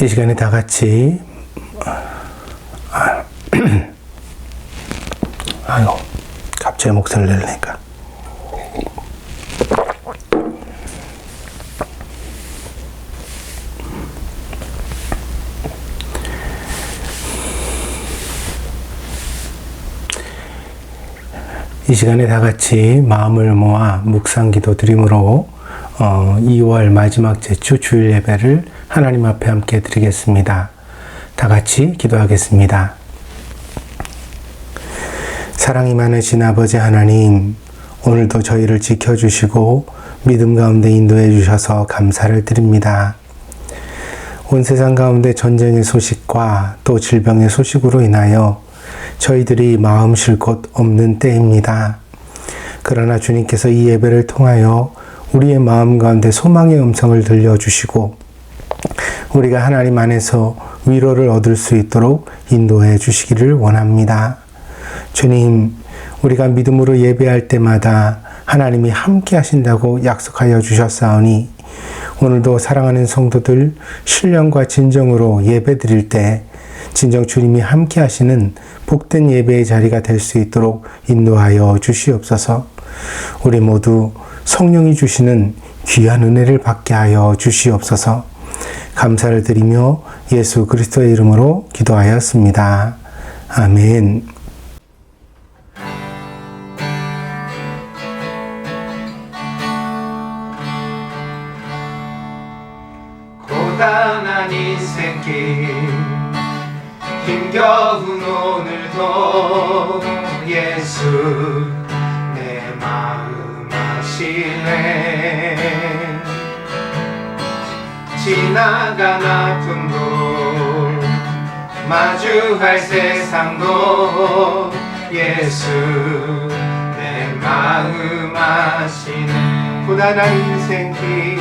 이 시간에 다 같이 아유, 갑자기 목소리를 내려니까. 이 시간에 다 같이 마음을 모아 묵상기도 드림으로 2월 마지막 제주 주일 예배를 하나님 앞에 함께 드리겠습니다. 다 같이 기도하겠습니다. 사랑이 많으신 아버지 하나님, 오늘도 저희를 지켜주시고 믿음 가운데 인도해 주셔서 감사를 드립니다. 온 세상 가운데 전쟁의 소식과 또 질병의 소식으로 인하여 저희들이 마음 쉴 곳 없는 때입니다. 그러나 주님께서 이 예배를 통하여 우리의 마음 가운데 소망의 음성을 들려주시고 우리가 하나님 안에서 위로를 얻을 수 있도록 인도해 주시기를 원합니다. 주님, 우리가 믿음으로 예배할 때마다 하나님이 함께 하신다고 약속하여 주셨사오니 오늘도 사랑하는 성도들 신령과 진정으로 예배 드릴 때 진정 주님이 함께 하시는 복된 예배의 자리가 될 수 있도록 인도하여 주시옵소서. 우리 모두 성령이 주시는 귀한 은혜를 받게 하여 주시옵소서. 감사를 드리며 예수 그리스도의 이름으로 기도하였습니다. 아멘. 고단한 인생길 힘겨운 오늘도 예수 내 마음 아시네. 지나간 아픔도 마주할 세상도 예수 내 마음 아시네. 고단한 인생길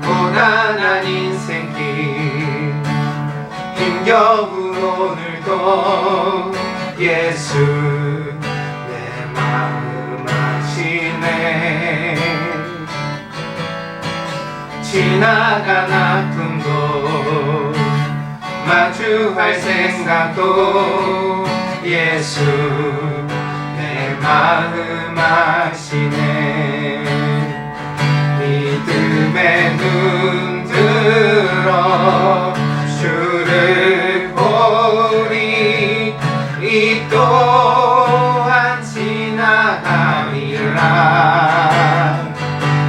고단한 인생길 힘겨운 오늘도 예수 내 마음 아시네. 지나간 아픔도 마주할 생각도 예수 내 마음 아시네. 믿음의 눈 들어 주를 보리. 이 또한 지나가리라.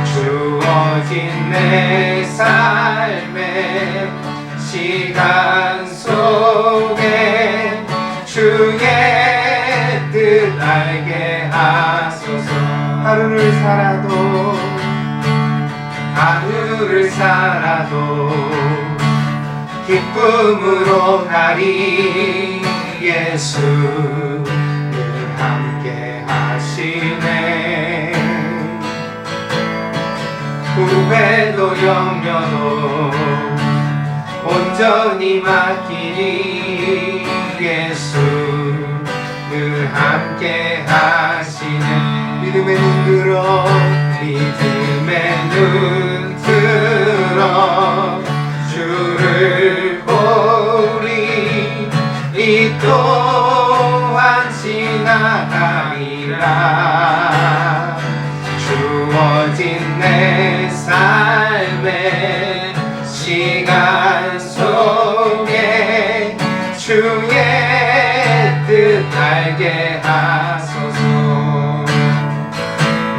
주어진 내 삶의 시간 속에 주의 뜻 알게 하소서. 하루를 살아도 기쁨으로 가리. 예수 늘 함께 하시네. 후회도 염려도 온전히 맡기니. 예수 늘 함께 하시네. 믿음의 눈 들어 주를 보리. 이 또한 지나가리라. 주어진 내 삶의 시간 속에 주의 뜻 알게 하소서.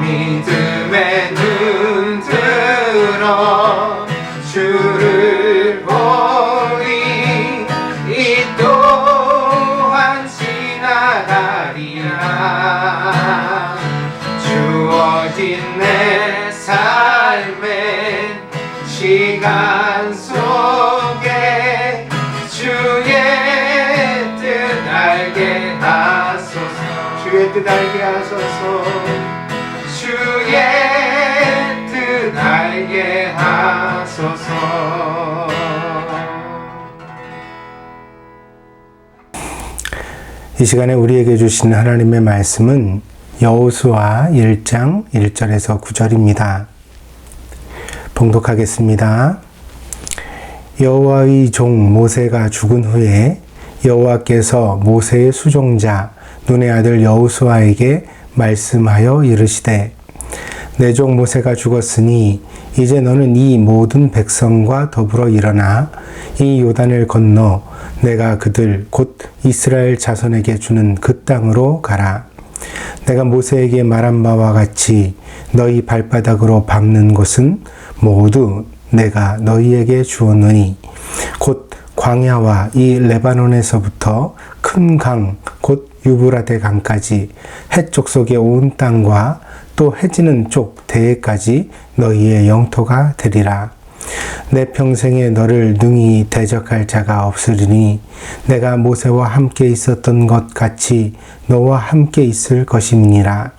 믿음의 눈 들어 주를 보리. 이 또한 지나가리라. 주어진 내 삶의 시간 속에 주의 뜻 알게 하소서. 주의 뜻 알게 하소서. 주의 뜻 알게 하소서. '이 시간에 우리에게 주시는 하나님의 말씀은 여호수아 1장 1절에서 9절입니다. 봉독하겠습니다. 여호와의 종 모세가 죽은 후에 여호와께서 모세의 수종자 눈의 아들 여호수아에게 말씀하여 이르시되 내 종 모세가 죽었으니 이제 너는 이 모든 백성과 더불어 일어나 이 요단을 건너 내가 그들 곧 이스라엘 자손에게 주는 그 땅으로 가라. 내가 모세에게 말한 바와 같이 너희 발바닥으로 밟는 곳은 모두 내가 너희에게 주었노니 곧 광야와 이 레바논에서부터 큰 강 곧 유브라데 강까지 해쪽 속의 온 땅과 또 해지는 쪽 대해까지 너희의 영토가 되리라. 내 평생에 너를 능히 대적할 자가 없으리니 내가 모세와 함께 있었던 것 같이 너와 함께 있을 것임이니라.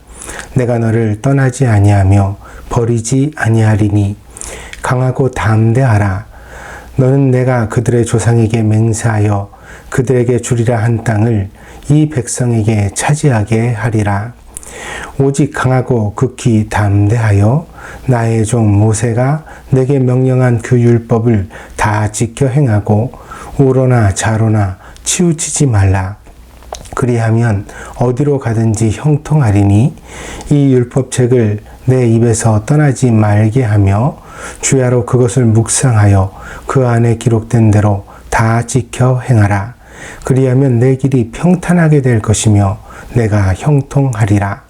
내가 너를 떠나지 아니하며 버리지 아니하리니 강하고 담대하라. 너는 내가 그들의 조상에게 맹세하여 그들에게 주리라 한 땅을 이 백성에게 차지하게 하리라. 오직 강하고 극히 담대하여 나의 종 모세가 내게 명령한 그 율법을 다 지켜 행하고 우로나 좌로나 치우치지 말라. 그리하면 어디로 가든지 형통하리니 이 율법책을 내 입에서 떠나지 말게 하며 주야로 그것을 묵상하여 그 안에 기록된 대로 다 지켜 행하라. 그리하면 내 길이 평탄하게 될 것이며 내가 형통하리라.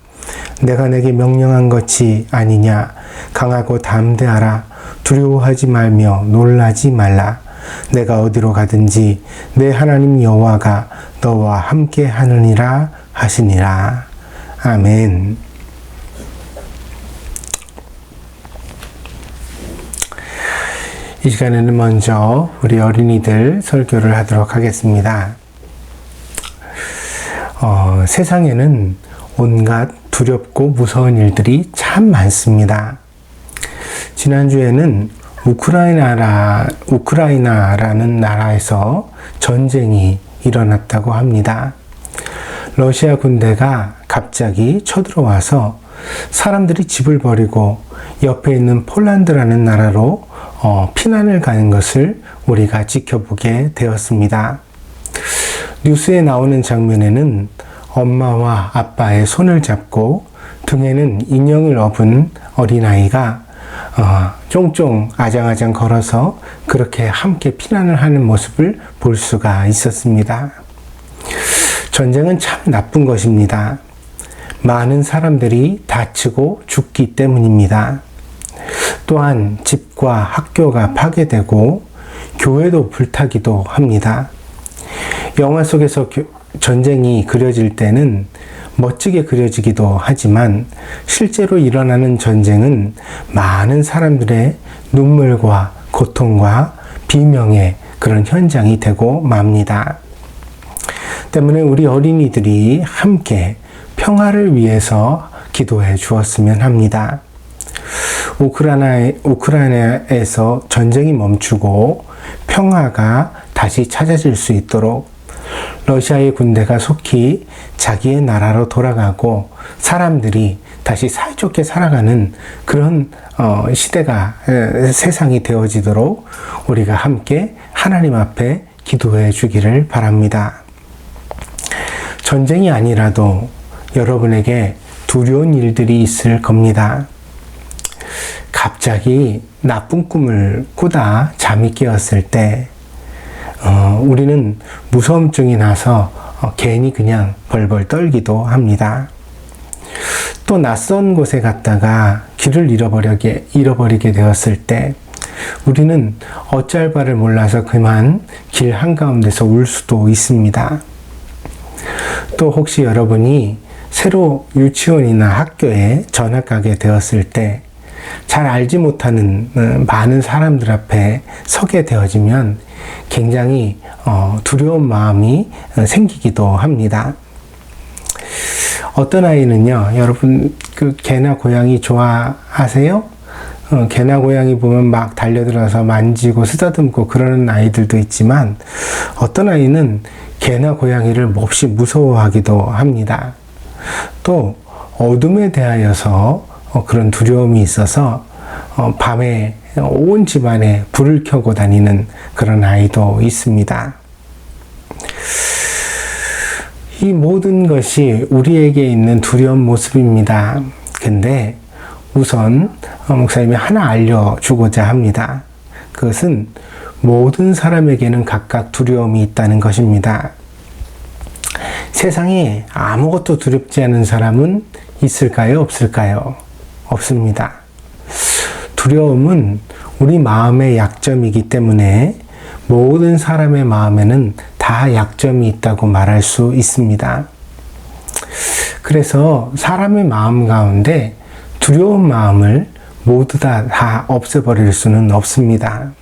내가 내게 명령한 것이 아니냐. 강하고 담대하라. 두려워하지 말며 놀라지 말라. 내가 어디로 가든지 내 하나님 여호와가 너와 함께 하느니라 하시니라. 아멘. 이 시간에는 먼저 우리 어린이들 설교를 하도록 하겠습니다. 세상에는 온갖 두렵고 무서운 일들이 참 많습니다. 지난주에는 우크라이나라는 나라에서 전쟁이 일어났다고 합니다. 러시아 군대가 갑자기 쳐들어와서 사람들이 집을 버리고 옆에 있는 폴란드라는 나라로 피난을 가는 것을 우리가 지켜보게 되었습니다. 뉴스에 나오는 장면에는 엄마와 아빠의 손을 잡고 등에는 인형을 업은 어린아이가 쫑쫑 아장아장 걸어서 그렇게 함께 피난을 하는 모습을 볼 수가 있었습니다. 전쟁은 참 나쁜 것입니다. 많은 사람들이 다치고 죽기 때문입니다. 또한 집과 학교가 파괴되고 교회도 불타기도 합니다. 영화 속에서 전쟁이 그려질 때는 멋지게 그려지기도 하지만 실제로 일어나는 전쟁은 많은 사람들의 눈물과 고통과 비명의 그런 현장이 되고 맙니다. 때문에 우리 어린이들이 함께 평화를 위해서 기도해 주었으면 합니다. 우크라이나에서 전쟁이 멈추고 평화가 다시 찾아질 수 있도록 러시아의 군대가 속히 자기의 나라로 돌아가고 사람들이 다시 사이좋게 살아가는 그런 세상이 되어지도록 우리가 함께 하나님 앞에 기도해 주기를 바랍니다. 전쟁이 아니라도 여러분에게 두려운 일들이 있을 겁니다. 갑자기 나쁜 꿈을 꾸다 잠이 깨었을 때 우리는 무서움증이 나서 괜히 그냥 벌벌 떨기도 합니다. 또 낯선 곳에 갔다가 길을 잃어버리게 되었을 때 우리는 어쩔 바를 몰라서 그만 길 한가운데서 울 수도 있습니다. 또 혹시 여러분이 새로 유치원이나 학교에 전학 가게 되었을 때 잘 알지 못하는 많은 사람들 앞에 서게 되어지면 굉장히 두려운 마음이 생기기도 합니다. 어떤 아이는요, 여러분 개나 고양이 좋아하세요? 개나 고양이 보면 막 달려들어서 만지고 쓰다듬고 그러는 아이들도 있지만 어떤 아이는 개나 고양이를 몹시 무서워하기도 합니다. 또 어둠에 대하여서 그런 두려움이 있어서 밤에 온 집안에 불을 켜고 다니는 그런 아이도 있습니다. 이 모든 것이 우리에게 있는 두려운 모습입니다. 근데 우선 목사님이 하나 알려주고자 합니다. 그것은 모든 사람에게는 각각 두려움이 있다는 것입니다. 세상에 아무것도 두렵지 않은 사람은 있을까요? 없을까요? 없습니다. 두려움은 우리 마음의 약점이기 때문에 모든 사람의 마음에는 다 약점이 있다고 말할 수 있습니다. 그래서 사람의 마음 가운데 두려운 마음을 모두 다 없애버릴 수는 없습니다.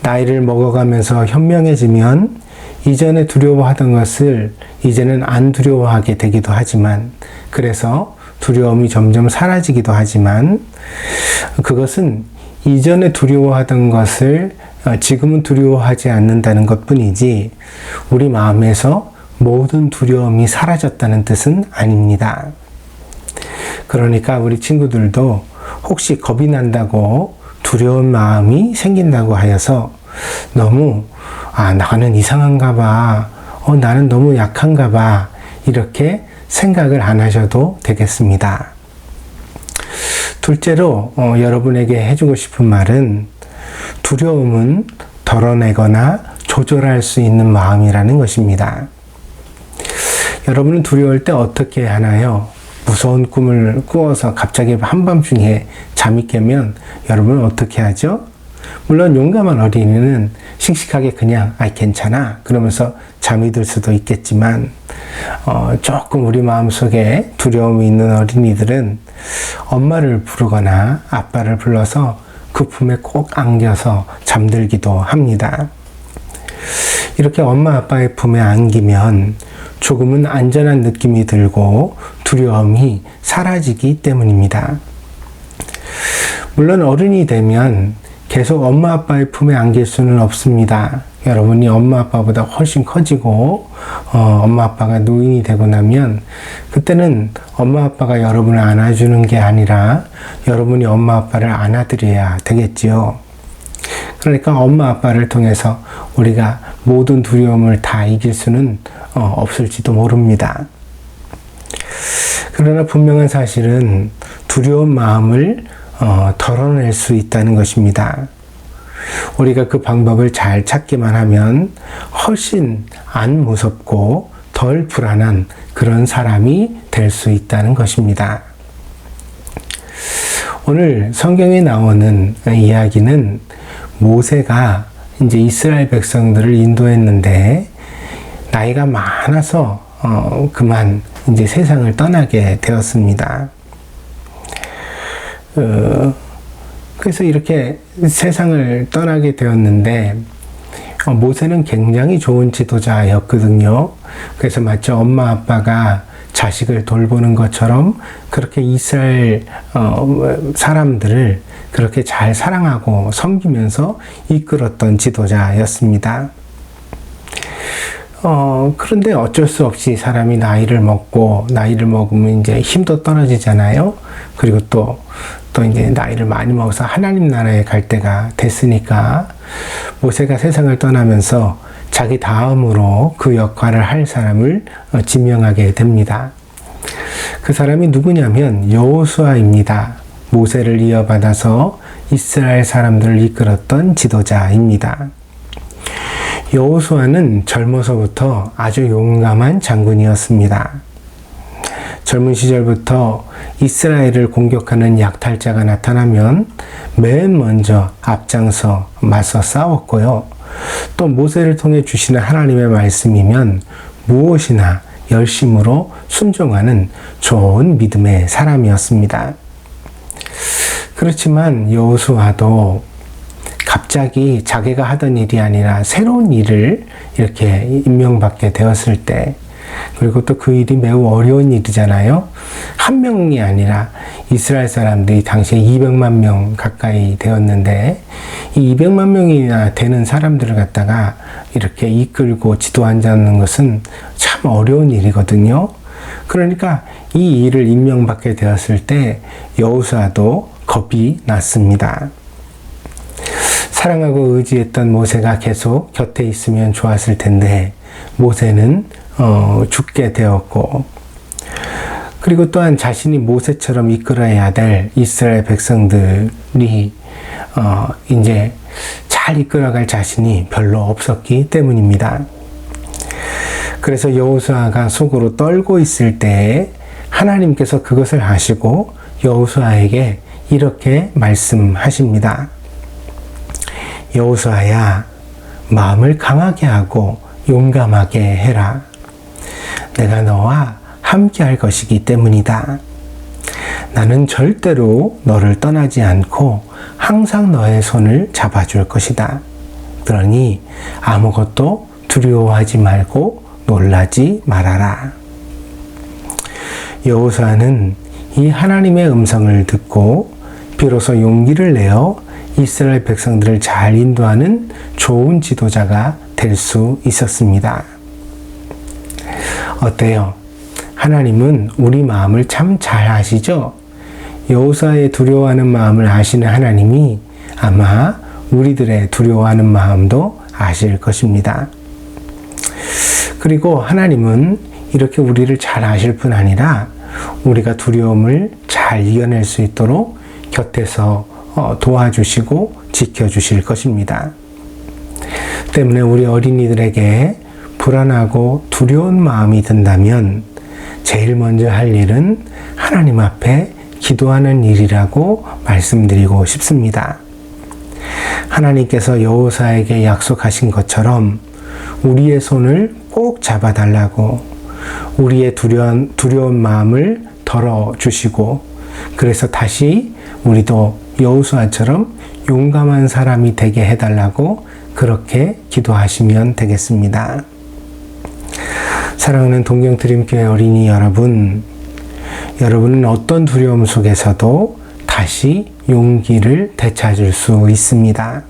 나이를 먹어가면서 현명해지면 이전에 두려워하던 것을 이제는 안 두려워하게 되기도 하지만, 그래서 두려움이 점점 사라지기도 하지만, 그것은 이전에 두려워하던 것을 지금은 두려워하지 않는다는 것 뿐이지 우리 마음에서 모든 두려움이 사라졌다는 뜻은 아닙니다. 그러니까 우리 친구들도 혹시 겁이 난다고 두려운 마음이 생긴다고 하여서 너무 나는 이상한가 봐, 나는 너무 약한가 봐, 이렇게 생각을 안 하셔도 되겠습니다. 둘째로 여러분에게 해주고 싶은 말은 두려움은 덜어내거나 조절할 수 있는 마음이라는 것입니다. 여러분은 두려울 때 어떻게 하나요? 무서운 꿈을 꾸어서 갑자기 한밤중에 잠이 깨면 여러분은 어떻게 하죠? 물론 용감한 어린이는 씩씩하게 그냥 괜찮아 그러면서 잠이 들 수도 있겠지만, 조금 우리 마음속에 두려움이 있는 어린이들은 엄마를 부르거나 아빠를 불러서 그 품에 꼭 안겨서 잠들기도 합니다. 이렇게 엄마 아빠의 품에 안기면 조금은 안전한 느낌이 들고 두려움이 사라지기 때문입니다. 물론 어른이 되면 계속 엄마 아빠의 품에 안길 수는 없습니다. 여러분이 엄마 아빠보다 훨씬 커지고 엄마 아빠가 노인이 되고 나면 그때는 엄마 아빠가 여러분을 안아주는 게 아니라 여러분이 엄마 아빠를 안아드려야 되겠지요. 그러니까 엄마 아빠를 통해서 우리가 모든 두려움을 다 이길 수는 없을지도 모릅니다. 그러나 분명한 사실은 두려운 마음을 덜어낼 수 있다는 것입니다. 우리가 그 방법을 잘 찾기만 하면 훨씬 안 무섭고 덜 불안한 그런 사람이 될 수 있다는 것입니다. 오늘 성경에 나오는 이야기는 모세가 이제 이스라엘 백성들을 인도했는데 나이가 많아서 그만 이제 세상을 떠나게 되었습니다. 그래서 이렇게 세상을 떠나게 되었는데 모세는 굉장히 좋은 지도자였거든요. 그래서 마치 엄마 아빠가 자식을 돌보는 것처럼 그렇게 이스라엘 사람들을 그렇게 잘 사랑하고 섬기면서 이끌었던 지도자였습니다. 그런데 어쩔 수 없이 사람이 나이를 먹으면 이제 힘도 떨어지잖아요. 그리고 또 이제 나이를 많이 먹어서 하나님 나라에 갈 때가 됐으니까 모세가 세상을 떠나면서 자기 다음으로 그 역할을 할 사람을 지명하게 됩니다. 그 사람이 누구냐면 여호수아입니다. 모세를 이어받아서 이스라엘 사람들을 이끌었던 지도자입니다. 여호수아는 젊어서부터 아주 용감한 장군이었습니다. 젊은 시절부터 이스라엘을 공격하는 약탈자가 나타나면 맨 먼저 앞장서 맞서 싸웠고요. 또 모세를 통해 주시는 하나님의 말씀이면 무엇이나 열심으로 순종하는 좋은 믿음의 사람이었습니다. 그렇지만 여호수아도 갑자기 자기가 하던 일이 아니라 새로운 일을 이렇게 임명받게 되었을 때, 그리고 또 그 일이 매우 어려운 일이잖아요. 한 명이 아니라 이스라엘 사람들이 당시에 200만 명 가까이 되었는데 이 200만 명이나 되는 사람들을 갖다가 이렇게 이끌고 지도한다는 것은 참 어려운 일이거든요. 그러니까 이 일을 임명받게 되었을 때 여호수아도 겁이 났습니다. 사랑하고 의지했던 모세가 계속 곁에 있으면 좋았을 텐데 모세는 죽게 되었고, 그리고 또한 자신이 모세처럼 이끌어야 될 이스라엘 백성들이 이제 잘 이끌어갈 자신이 별로 없었기 때문입니다. 그래서 여호수아가 속으로 떨고 있을 때에 하나님께서 그것을 아시고 여호수아에게 이렇게 말씀하십니다. 여호수아야, 마음을 강하게 하고 용감하게 해라. 내가 너와 함께 할 것이기 때문이다. 나는 절대로 너를 떠나지 않고 항상 너의 손을 잡아줄 것이다. 그러니 아무것도 두려워하지 말고 놀라지 말아라. 여호수아는 이 하나님의 음성을 듣고 비로소 용기를 내어 이스라엘 백성들을 잘 인도하는 좋은 지도자가 될 수 있었습니다. 어때요? 하나님은 우리 마음을 참 잘 아시죠? 여호수아의 두려워하는 마음을 아시는 하나님이 아마 우리들의 두려워하는 마음도 아실 것입니다. 그리고 하나님은 이렇게 우리를 잘 아실 뿐 아니라 우리가 두려움을 잘 이겨낼 수 있도록 곁에서 도와주시고 지켜주실 것입니다. 때문에 우리 어린이들에게 불안하고 두려운 마음이 든다면 제일 먼저 할 일은 하나님 앞에 기도하는 일이라고 말씀드리고 싶습니다. 하나님께서 여호수아에게 약속하신 것처럼 우리의 손을 꼭 잡아달라고, 우리의 두려운 마음을 덜어주시고, 그래서 다시 우리도 여호수아처럼 용감한 사람이 되게 해달라고 그렇게 기도하시면 되겠습니다. 사랑하는 동경드림교회 어린이 여러분, 여러분은 어떤 두려움 속에서도 다시 용기를 되찾을 수 있습니다.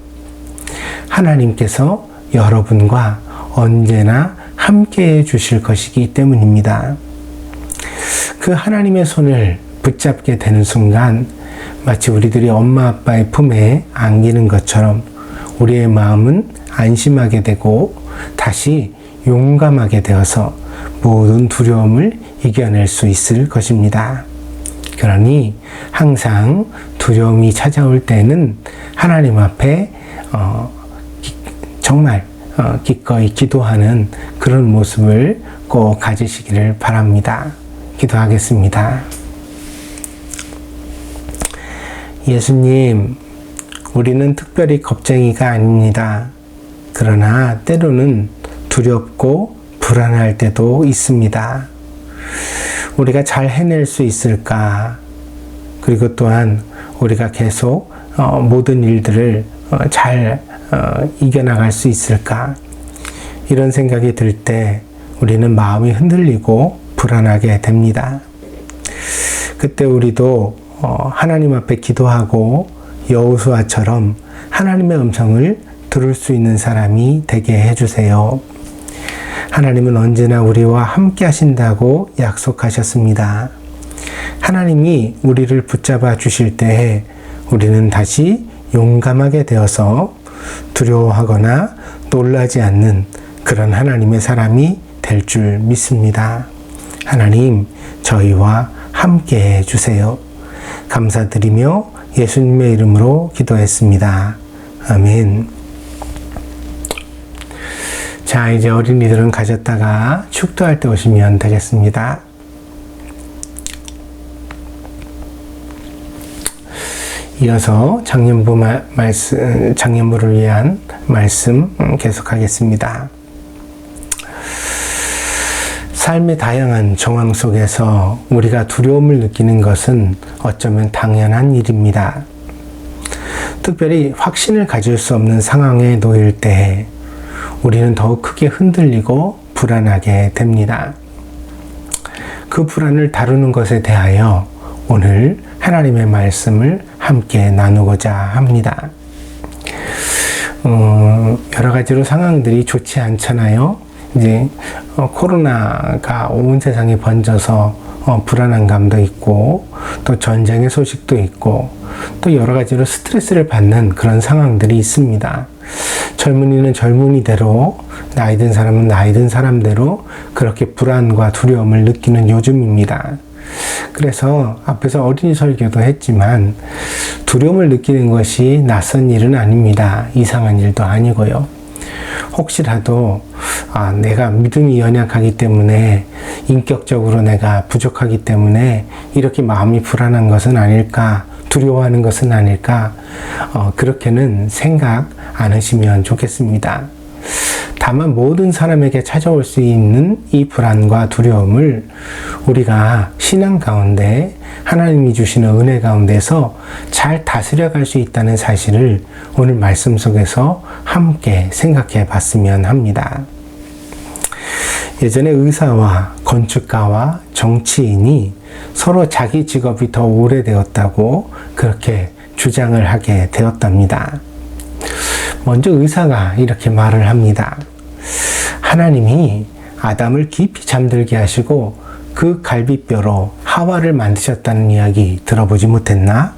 하나님께서 여러분과 언제나 함께 해 주실 것이기 때문입니다. 그 하나님의 손을 붙잡게 되는 순간 마치 우리들이 엄마 아빠의 품에 안기는 것처럼 우리의 마음은 안심하게 되고 다시 용감하게 되어서 모든 두려움을 이겨낼 수 있을 것입니다. 그러니 항상 두려움이 찾아올 때는 하나님 앞에 정말 기꺼이 기도하는 그런 모습을 꼭 가지시기를 바랍니다. 기도하겠습니다. 예수님, 우리는 특별히 겁쟁이가 아닙니다. 그러나 때로는 두렵고 불안할 때도 있습니다. 우리가 잘 해낼 수 있을까? 그리고 또한 우리가 계속 모든 일들을 잘 이겨나갈 수 있을까? 이런 생각이 들 때 우리는 마음이 흔들리고 불안하게 됩니다. 그때 우리도 하나님 앞에 기도하고 여호수아처럼 하나님의 음성을 들을 수 있는 사람이 되게 해주세요. 하나님은 언제나 우리와 함께 하신다고 약속하셨습니다. 하나님이 우리를 붙잡아 주실 때에 우리는 다시 용감하게 되어서 두려워하거나 놀라지 않는 그런 하나님의 사람이 될 줄 믿습니다. 하나님, 저희와 함께 해주세요. 감사드리며 예수님의 이름으로 기도했습니다. 아멘. 자, 이제 어린이들은 가졌다가 축도할 때 오시면 되겠습니다. 이어서 장년부를 위한 말씀 계속하겠습니다. 삶의 다양한 정황 속에서 우리가 두려움을 느끼는 것은 어쩌면 당연한 일입니다. 특별히 확신을 가질 수 없는 상황에 놓일 때 우리는 더욱 크게 흔들리고 불안하게 됩니다. 그 불안을 다루는 것에 대하여 오늘 하나님의 말씀을 함께 나누고자 합니다. 여러 가지로 상황들이 좋지 않잖아요. 이제 코로나가 온 세상에 번져서 불안한 감도 있고 또 전쟁의 소식도 있고 또 여러 가지로 스트레스를 받는 그런 상황들이 있습니다. 젊은이는 젊은이대로, 나이 든 사람은 나이 든 사람대로 그렇게 불안과 두려움을 느끼는 요즘입니다. 그래서 앞에서 어린이 설교도 했지만 두려움을 느끼는 것이 낯선 일은 아닙니다. 이상한 일도 아니고요. 혹시라도 내가 믿음이 연약하기 때문에, 인격적으로 내가 부족하기 때문에 이렇게 마음이 불안한 것은 아닐까, 두려워하는 것은 아닐까, 그렇게는 생각 안 하시면 좋겠습니다. 다만 모든 사람에게 찾아올 수 있는 이 불안과 두려움을 우리가 신앙 가운데 하나님이 주시는 은혜 가운데서 잘 다스려갈 수 있다는 사실을 오늘 말씀 속에서 함께 생각해 봤으면 합니다. 예전에 의사와 건축가와 정치인이 서로 자기 직업이 더 오래되었다고 그렇게 주장을 하게 되었답니다. 먼저 의사가 이렇게 말을 합니다. 하나님이 아담을 깊이 잠들게 하시고 그 갈비뼈로 하와를 만드셨다는 이야기 들어보지 못했나?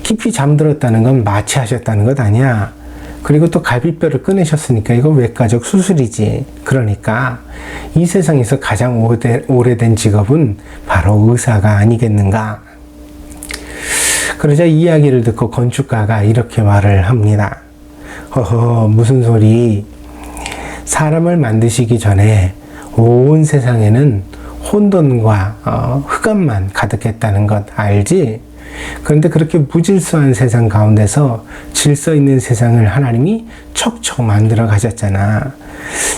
깊이 잠들었다는 건 마취하셨다는 것 아니야. 그리고 또 갈비뼈를 꺼내셨으니까 이거 외과적 수술이지. 그러니까 이 세상에서 가장 오래된 직업은 바로 의사가 아니겠는가? 그러자 이 이야기를 듣고 건축가가 이렇게 말을 합니다. 허허, 무슨 소리. 사람을 만드시기 전에 온 세상에는 혼돈과 흑암만 가득했다는 것 알지? 그런데 그렇게 무질서한 세상 가운데서 질서 있는 세상을 하나님이 척척 만들어 가셨잖아.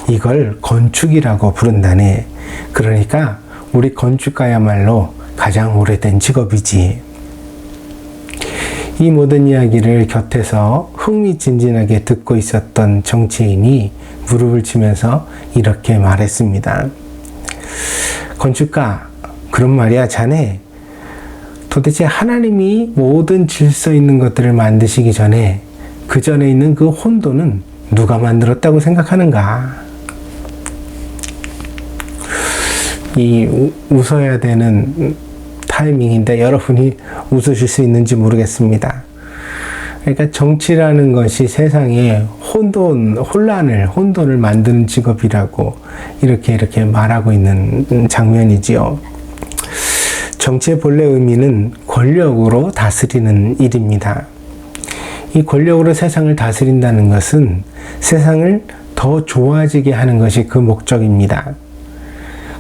이걸 건축이라고 부른다네. 그러니까 우리 건축가야말로 가장 오래된 직업이지. 이 모든 이야기를 곁에서 흥미진진하게 듣고 있었던 정치인이 무릎을 치면서 이렇게 말했습니다. 건축가, 그런 말이야, 자네. 도대체 하나님이 모든 질서 있는 것들을 만드시기 전에 그 전에 있는 그 혼돈은 누가 만들었다고 생각하는가? 이 웃어야 되는 타이밍인데 여러분이 웃으실 수 있는지 모르겠습니다. 그러니까 정치라는 것이 세상에 혼돈을 만드는 직업이라고 이렇게 말하고 있는 장면이지요. 정치의 본래 의미는 권력으로 다스리는 일입니다. 이 권력으로 세상을 다스린다는 것은 세상을 더 좋아지게 하는 것이 그 목적입니다.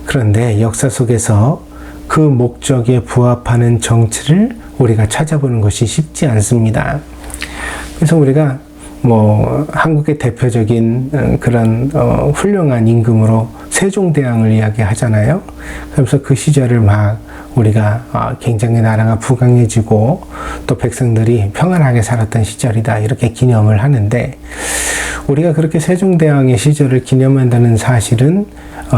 그런데 역사 속에서 그 목적에 부합하는 정치를 우리가 찾아보는 것이 쉽지 않습니다. 그래서 우리가 한국의 대표적인 그런 훌륭한 임금으로 세종대왕을 이야기하잖아요. 그래서 그 시절을 막 우리가 굉장히 나라가 부강해지고 또 백성들이 평안하게 살았던 시절이다 이렇게 기념을 하는데, 우리가 그렇게 세종대왕의 시절을 기념한다는 사실은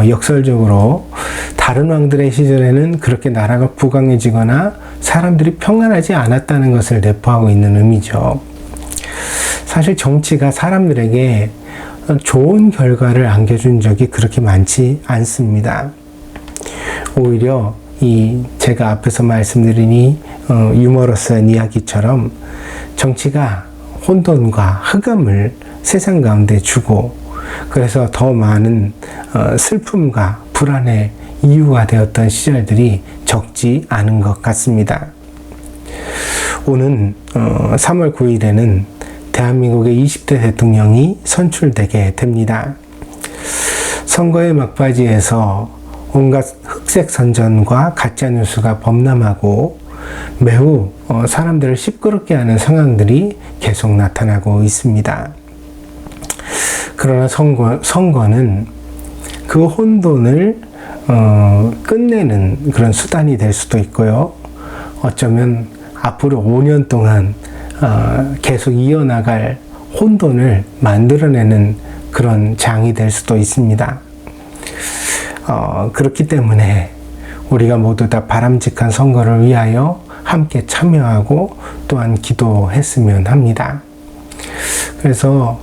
역설적으로 다른 왕들의 시절에는 그렇게 나라가 부강해지거나 사람들이 평안하지 않았다는 것을 내포하고 있는 의미죠. 사실 정치가 사람들에게 좋은 결과를 안겨준 적이 그렇게 많지 않습니다. 오히려 제가 앞에서 말씀드린 이 유머러스한 이야기처럼 정치가 혼돈과 흑암을 세상 가운데 주고, 그래서 더 많은 슬픔과 불안의 이유가 되었던 시절들이 적지 않은 것 같습니다. 오는 3월 9일에는 대한민국의 20대 대통령이 선출되게 됩니다. 선거의 막바지에서 온갖 흑색 선전과 가짜뉴스가 범람하고 매우 사람들을 시끄럽게 하는 상황들이 계속 나타나고 있습니다. 그러나 선거는 그 혼돈을 끝내는 그런 수단이 될 수도 있고요. 어쩌면 앞으로 5년 동안 계속 이어나갈 혼돈을 만들어내는 그런 장이 될 수도 있습니다. 그렇기 때문에 우리가 모두 다 바람직한 선거를 위하여 함께 참여하고 또한 기도했으면 합니다. 그래서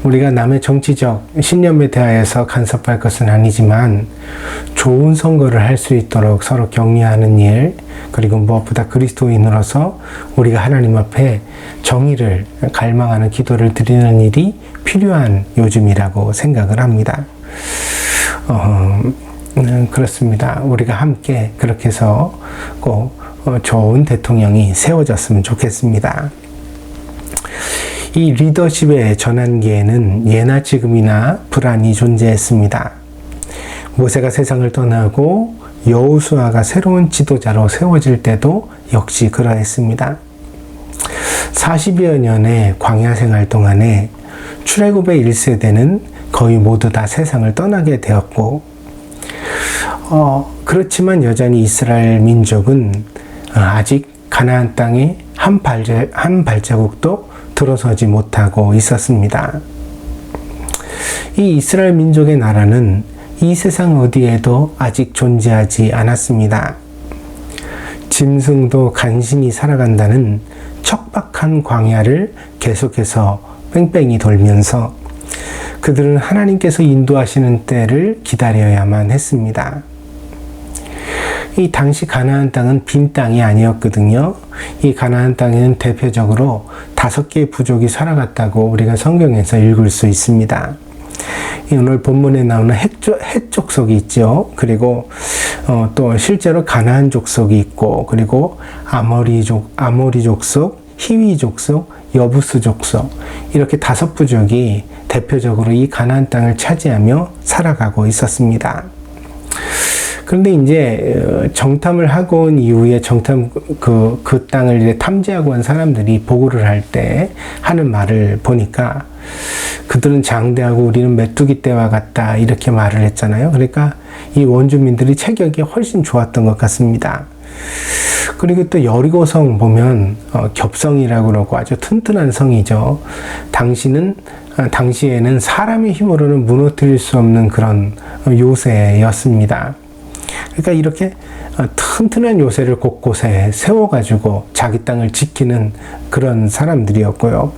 우리가 남의 정치적 신념에 대하여서 간섭할 것은 아니지만 좋은 선거를 할 수 있도록 서로 격려하는 일, 그리고 무엇보다 그리스도인으로서 우리가 하나님 앞에 정의를 갈망하는 기도를 드리는 일이 필요한 요즘이라고 생각을 합니다. 그렇습니다. 우리가 함께 그렇게 해서 꼭 좋은 대통령이 세워졌으면 좋겠습니다. 이 리더십의 전환기에는 예나 지금이나 불안이 존재했습니다. 모세가 세상을 떠나고 여호수아가 새로운 지도자로 세워질 때도 역시 그러했습니다. 40여 년의 광야 생활 동안에 출애굽의 1세대는 거의 모두 다 세상을 떠나게 되었고, 그렇지만 여전히 이스라엘 민족은 아직 가나안 땅에 한 발자국도 들어서지 못하고 있었습니다. 이 이스라엘 민족의 나라는 이 세상 어디에도 아직 존재하지 않았습니다. 짐승도 간신히 살아간다는 척박한 광야를 계속해서 뺑뺑이 돌면서 그들은 하나님께서 인도하시는 때를 기다려야만 했습니다. 이 당시 가나안 땅은 빈 땅이 아니었거든요. 이 가나안 땅에는 대표적으로 5개의 부족이 살아갔다고 우리가 성경에서 읽을 수 있습니다. 오늘 본문에 나오는 헷 족속이 있죠. 그리고 또 실제로 가나안 족속이 있고, 그리고 아모리 족속, 히위 족속, 여부스 족속, 이렇게 5부족이 대표적으로 이 가나안 땅을 차지하며 살아가고 있었습니다. 그런데 이제 정탐을 하고 온 이후에 그 땅을 이제 탐지하고 온 사람들이 보고를 할 때 하는 말을 보니까 그들은 장대하고 우리는 메뚜기 떼와 같다, 이렇게 말을 했잖아요. 그러니까 이 원주민들이 체격이 훨씬 좋았던 것 같습니다. 그리고 또 여리고성 보면 겹성이라고 그러고 아주 튼튼한 성이죠. 당시에는 사람의 힘으로는 무너뜨릴 수 없는 그런 요새였습니다. 그러니까 이렇게 튼튼한 요새를 곳곳에 세워가지고 자기 땅을 지키는 그런 사람들이었고요.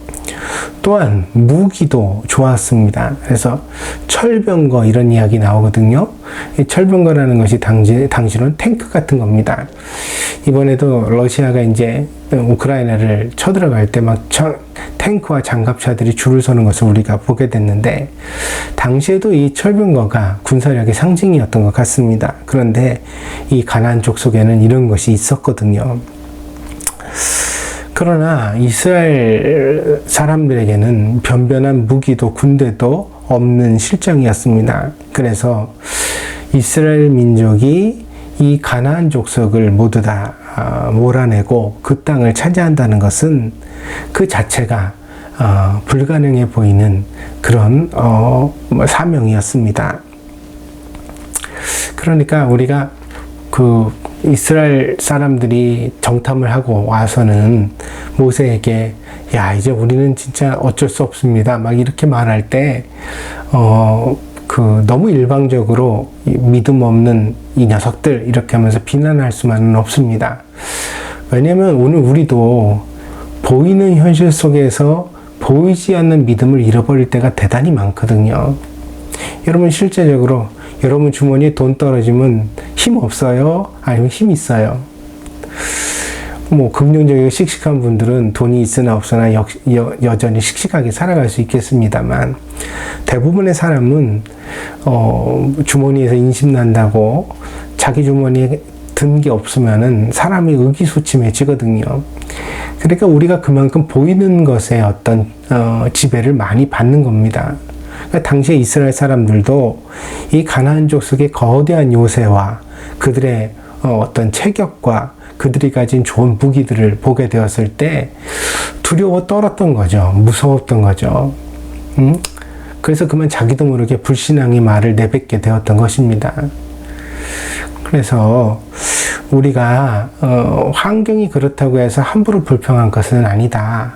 또한 무기도 좋았습니다. 그래서 철병거 이런 이야기 나오거든요. 이 철병거라는 것이 당시로는 탱크 같은 겁니다. 이번에도 러시아가 이제 우크라이나를 쳐들어갈 때 막 탱크와 장갑차들이 줄을 서는 것을 우리가 보게 됐는데, 당시에도 이 철병거가 군사력의 상징이었던 것 같습니다. 그런데 이 가나안 족속에는 이런 것이 있었거든요. 그러나 이스라엘 사람들에게는 변변한 무기도 군대도 없는 실정이었습니다. 그래서 이스라엘 민족이 이 가나안 족속을 모두 다 몰아내고 그 땅을 차지한다는 것은 그 자체가 불가능해 보이는 그런 사명이었습니다. 그러니까 우리가 그 이스라엘 사람들이 정탐을 하고 와서는 모세에게 야, 이제 우리는 진짜 어쩔 수 없습니다, 막 이렇게 말할 때 너무 일방적으로 믿음 없는 이 녀석들 이렇게 하면서 비난할 수만은 없습니다. 왜냐하면 오늘 우리도 보이는 현실 속에서 보이지 않는 믿음을 잃어버릴 때가 대단히 많거든요. 여러분, 실제적으로 여러분 주머니에 돈 떨어지면 힘 없어요? 아니면 힘 있어요? 뭐 긍정적이고 씩씩한 분들은 돈이 있으나 없으나 여전히 씩씩하게 살아갈 수 있겠습니다만, 대부분의 사람은 주머니에서 인심난다고 자기 주머니에 든 게 없으면은 사람이 의기소침해지거든요. 그러니까 우리가 그만큼 보이는 것에 어떤 지배를 많이 받는 겁니다. 그러니까 당시에 이스라엘 사람들도 이 가나안 족속의 거대한 요새와 그들의 어떤 체격과 그들이 가진 좋은 무기들을 보게 되었을 때 두려워 떨었던 거죠. 무서웠던 거죠. 그래서 그만 자기도 모르게 불신앙의 말을 내뱉게 되었던 것입니다. 그래서 우리가 환경이 그렇다고 해서 함부로 불평한 것은 아니다.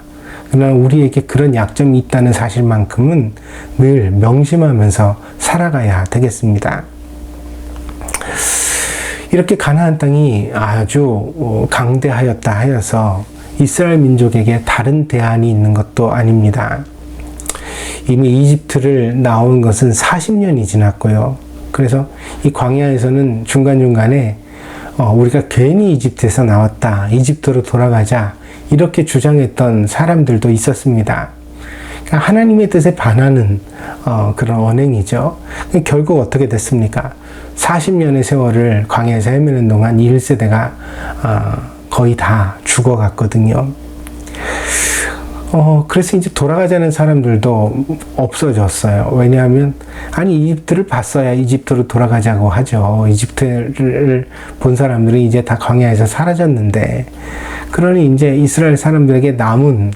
그러나 우리에게 그런 약점이 있다는 사실만큼은 늘 명심하면서 살아가야 되겠습니다. 이렇게 가나안 땅이 아주 강대하였다 하여서 이스라엘 민족에게 다른 대안이 있는 것도 아닙니다. 이미 이집트를 나온 것은 40년이 지났고요. 그래서 이 광야에서는 중간중간에 우리가 괜히 이집트에서 나왔다, 이집트로 돌아가자, 이렇게 주장했던 사람들도 있었습니다. 그러니까 하나님의 뜻에 반하는 그런 언행이죠. 결국 어떻게 됐습니까? 40년의 세월을 광야에서 헤매는 동안 1세대가 거의 다 죽어갔거든요. 그래서 이제 돌아가자는 사람들도 없어졌어요. 왜냐하면, 아니, 이집트를 봤어야 이집트로 돌아가자고 하죠. 이집트를 본 사람들은 이제 다 광야에서 사라졌는데, 그러니 이제 이스라엘 사람들에게 남은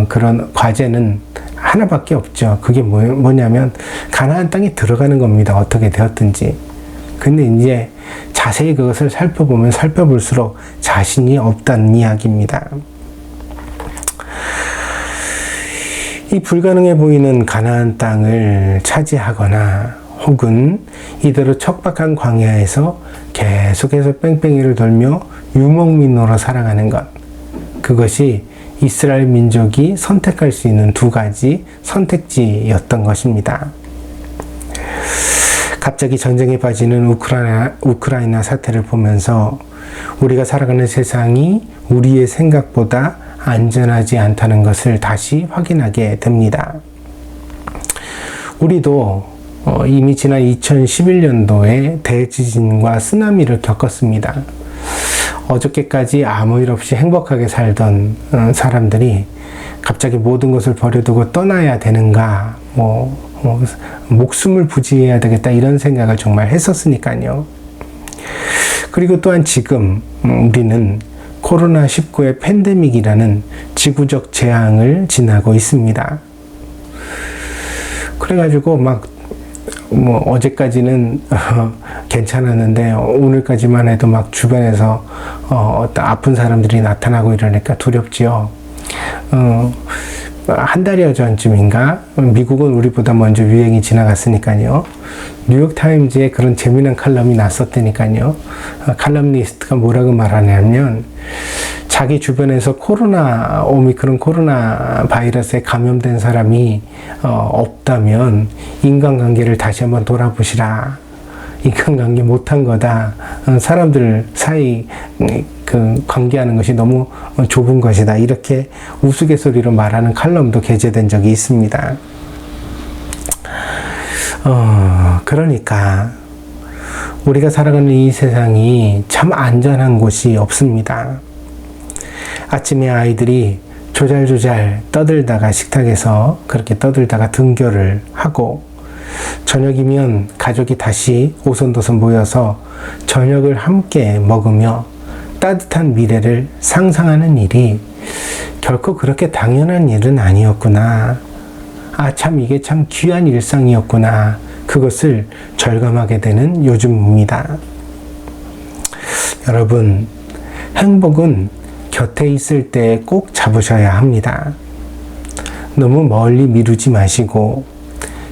그런 과제는 하나밖에 없죠. 그게 뭐냐면, 가나안 땅에 들어가는 겁니다. 어떻게 되었든지. 근데 이제 자세히 그것을 살펴보면 살펴볼수록 자신이 없다는 이야기입니다. 이 불가능해 보이는 가나안 땅을 차지하거나 혹은 이대로 척박한 광야에서 계속해서 뺑뺑이를 돌며 유목민으로 살아가는 것, 그것이 이스라엘 민족이 선택할 수 있는 두 가지 선택지였던 것입니다. 갑자기 전쟁에 빠지는 우크라이나 사태를 보면서 우리가 살아가는 세상이 우리의 생각보다 안전하지 않다는 것을 다시 확인하게 됩니다. 우리도 이미 지난 2011년도에 대지진과 쓰나미를 겪었습니다. 어저께까지 아무 일 없이 행복하게 살던 사람들이 갑자기 모든 것을 버려두고 떠나야 되는가, 목숨을 부지해야 되겠다, 이런 생각을 정말 했었으니까요. 그리고 또한 지금 우리는 코로나19의 팬데믹이라는 지구적 재앙을 지나고 있습니다. 그래가지고 어제까지는 괜찮았는데 오늘까지만 해도 막 주변에서 어떤 아픈 사람들이 나타나고 이러니까 두렵지요. 한 달여 전쯤인가 미국은 우리보다 먼저 유행이 지나갔으니까요. 뉴욕타임즈에 그런 재미난 칼럼이 났었다니까요. 칼럼니스트가 뭐라고 말하냐면, 자기 주변에서 오미크론 코로나 바이러스에 감염된 사람이 없다면 인간관계를 다시 한번 돌아보시라. 인간관계 못한 거다. 사람들 사이 관계하는 것이 너무 좁은 것이다. 이렇게 우스갯소리로 말하는 칼럼도 게재된 적이 있습니다. 그러니까 우리가 살아가는 이 세상이 참 안전한 곳이 없습니다. 아침에 아이들이 조잘조잘 떠들다가 식탁에서 그렇게 떠들다가 등교를 하고, 저녁이면 가족이 다시 오손도손 모여서 저녁을 함께 먹으며 따뜻한 미래를 상상하는 일이 결코 그렇게 당연한 일은 아니었구나. 참 이게 참 귀한 일상이었구나. 그것을 절감하게 되는 요즘입니다. 여러분, 행복은 곁에 있을 때 꼭 잡으셔야 합니다. 너무 멀리 미루지 마시고,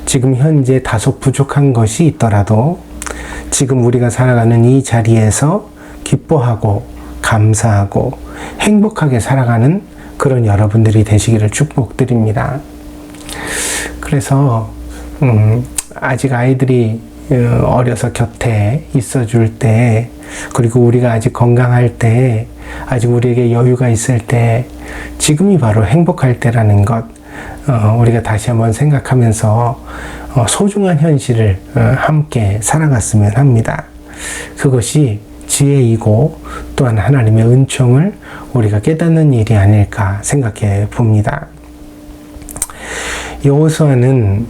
지금 현재 다소 부족한 것이 있더라도 지금 우리가 살아가는 이 자리에서 기뻐하고 감사하고 행복하게 살아가는 그런 여러분들이 되시기를 축복드립니다. 그래서 아직 아이들이 어려서 곁에 있어줄 때, 그리고 우리가 아직 건강할 때, 아직 우리에게 여유가 있을 때, 지금이 바로 행복할 때라는 것, 우리가 다시 한번 생각하면서 소중한 현실을 함께 살아갔으면 합니다. 그것이 지혜이고 또한 하나님의 은총을 우리가 깨닫는 일이 아닐까 생각해 봅니다. 여호수아는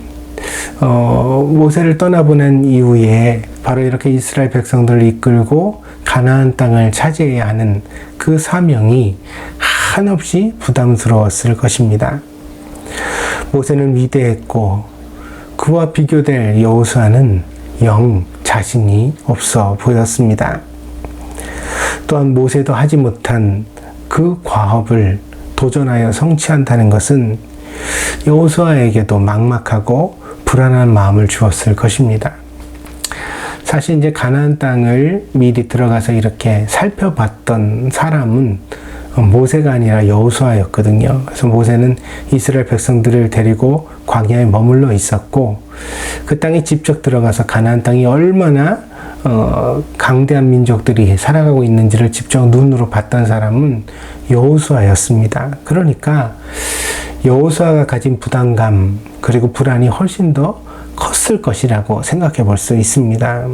모세를 떠나보낸 이후에 바로 이렇게 이스라엘 백성들을 이끌고 가나안 땅을 차지해야 하는 그 사명이 한없이 부담스러웠을 것입니다. 모세는 위대했고 그와 비교될 여호수아는 영 자신이 없어 보였습니다. 또한 모세도 하지 못한 그 과업을 도전하여 성취한다는 것은 여호수아에게도 막막하고 불안한 마음을 주었을 것입니다. 사실 이제 가나안 땅을 미리 들어가서 이렇게 살펴봤던 사람은 모세가 아니라 여호수아였거든요. 그래서 모세는 이스라엘 백성들을 데리고 광야에 머물러 있었고, 그 땅에 직접 들어가서 가나안 땅이 얼마나 강대한 민족들이 살아가고 있는지를 직접 눈으로 봤던 사람은 여호수아였습니다. 그러니까 여호수아가 가진 부담감 그리고 불안이 훨씬 더 컸을 것이라고 생각해 볼 수 있습니다.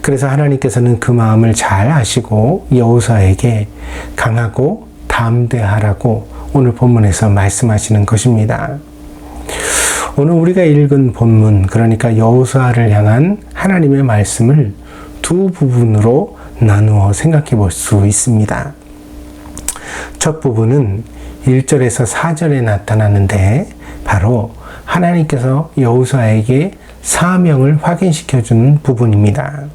그래서 하나님께서는 그 마음을 잘 아시고 여호수아에게 강하고 담대하라고 오늘 본문에서 말씀하시는 것입니다. 오늘 우리가 읽은 본문, 그러니까 여호수아를 향한 하나님의 말씀을 두 부분으로 나누어 생각해 볼 수 있습니다. 첫 부분은 1절에서 4절에 나타나는데 바로 하나님께서 여호수아에게 사명을 확인시켜 주는 부분입니다.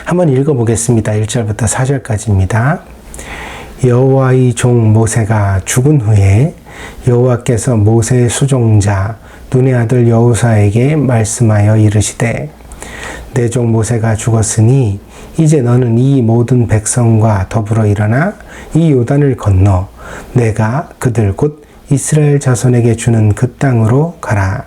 한번 읽어보겠습니다. 1절부터 4절까지입니다. 여호와의 종 모세가 죽은 후에 여호와께서 모세의 수종자 눈의 아들 여호수아에게 말씀하여 이르시되 내 종 모세가 죽었으니 이제 너는 이 모든 백성과 더불어 일어나 이 요단을 건너 내가 그들 곧 이스라엘 자손에게 주는 그 땅으로 가라.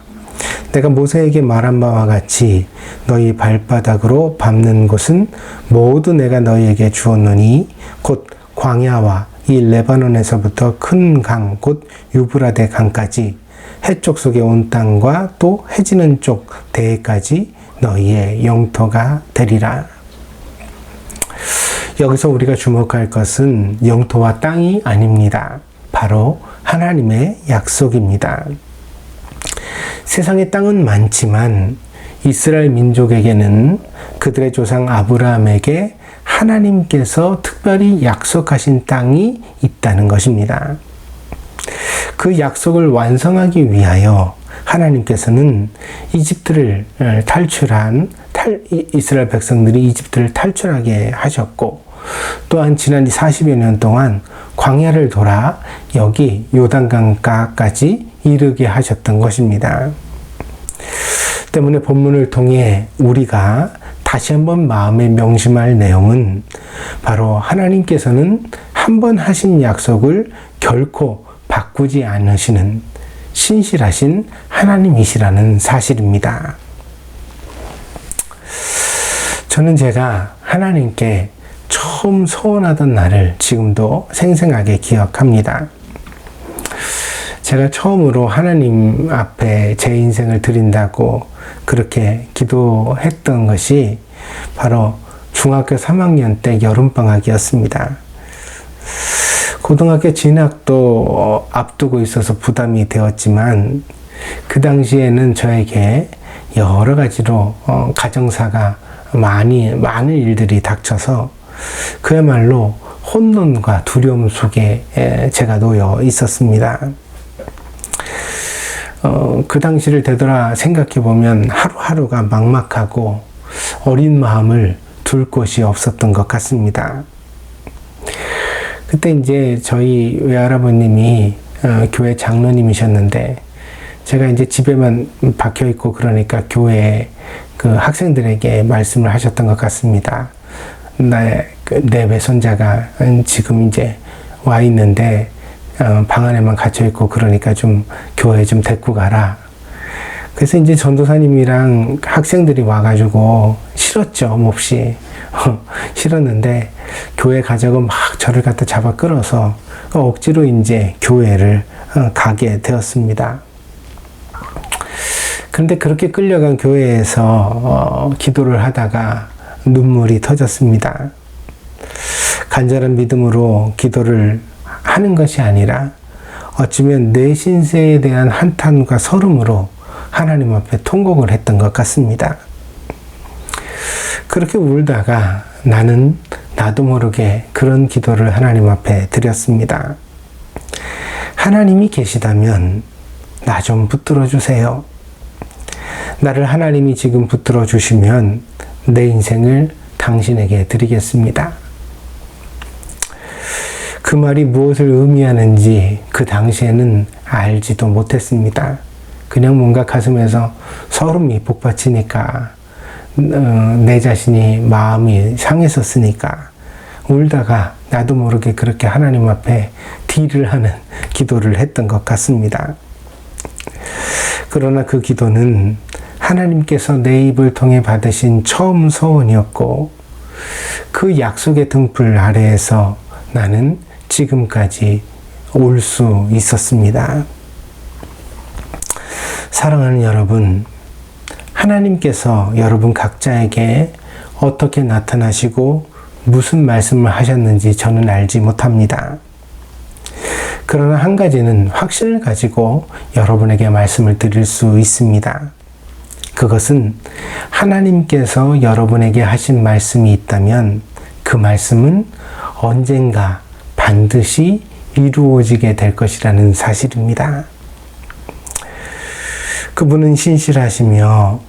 내가 모세에게 말한 바와 같이 너희 발바닥으로 밟는 곳은 모두 내가 너희에게 주었노니 곧 광야와 이 레바논에서부터 큰 강 곧 유브라데 강까지 해쪽 속에 온 땅과 또 해지는 쪽 대해까지 너희의 영토가 되리라. 여기서 우리가 주목할 것은 영토와 땅이 아닙니다. 바로 하나님의 약속입니다. 세상의 땅은 많지만 이스라엘 민족에게는 그들의 조상 아브라함에게 하나님께서 특별히 약속하신 땅이 있다는 것입니다. 그 약속을 완성하기 위하여 하나님께서는 이집트를 이스라엘 백성들이 이집트를 탈출하게 하셨고, 또한 지난 40여 년 동안 광야를 돌아 여기 요단강가까지 이르게 하셨던 것입니다. 때문에 본문을 통해 우리가 다시 한번 마음에 명심할 내용은 바로 하나님께서는 한번 하신 약속을 결코 바꾸지 않으시는 신실하신 하나님이시라는 사실입니다. 저는 제가 하나님께 처음 소원하던 날을 지금도 생생하게 기억합니다. 제가 처음으로 하나님 앞에 제 인생을 드린다고 그렇게 기도했던 것이 바로 중학교 3학년 때 여름방학이었습니다. 고등학교 진학도 앞두고 있어서 부담이 되었지만 그 당시에는 저에게 여러 가지로 가정사가 많은 일들이 닥쳐서 그야말로 혼돈과 두려움 속에 제가 놓여 있었습니다. 그 당시를 되돌아 생각해 보면 하루하루가 막막하고 어린 마음을 둘 곳이 없었던 것 같습니다. 그때 이제 저희 외할아버님이 교회 장로님이셨는데 제가 이제 집에만 박혀 있고 그러니까 교회 그 학생들에게 말씀을 하셨던 것 같습니다. 내 외손자가 지금 이제 와 있는데 방 안에만 갇혀 있고 그러니까 좀 교회 좀 데리고 가라. 그래서 이제 전도사님이랑 학생들이 와가지고 싫었죠, 몹시. 싫었는데 교회 가자고 막 저를 갖다 잡아 끌어서 억지로 이제 교회를 가게 되었습니다. 그런데 그렇게 끌려간 교회에서 기도를 하다가 눈물이 터졌습니다. 간절한 믿음으로 기도를 하는 것이 아니라 어쩌면 내 신세에 대한 한탄과 서름으로 하나님 앞에 통곡을 했던 것 같습니다. 그렇게 울다가 나는 나도 모르게 그런 기도를 하나님 앞에 드렸습니다. 하나님이 계시다면 나 좀 붙들어 주세요. 나를 하나님이 지금 붙들어 주시면 내 인생을 당신에게 드리겠습니다. 그 말이 무엇을 의미하는지 그 당시에는 알지도 못했습니다. 그냥 뭔가 가슴에서 소름이 복받치니까 내 자신이 마음이 상했었으니까 울다가 나도 모르게 그렇게 하나님 앞에 딜을 하는 기도를 했던 것 같습니다. 그러나 그 기도는 하나님께서 내 입을 통해 받으신 처음 소원이었고 그 약속의 등불 아래에서 나는 지금까지 올 수 있었습니다. 사랑하는 여러분, 하나님께서 여러분 각자에게 어떻게 나타나시고 무슨 말씀을 하셨는지 저는 알지 못합니다. 그러나 한 가지는 확신을 가지고 여러분에게 말씀을 드릴 수 있습니다. 그것은 하나님께서 여러분에게 하신 말씀이 있다면 그 말씀은 언젠가 반드시 이루어지게 될 것이라는 사실입니다. 그분은 신실하시며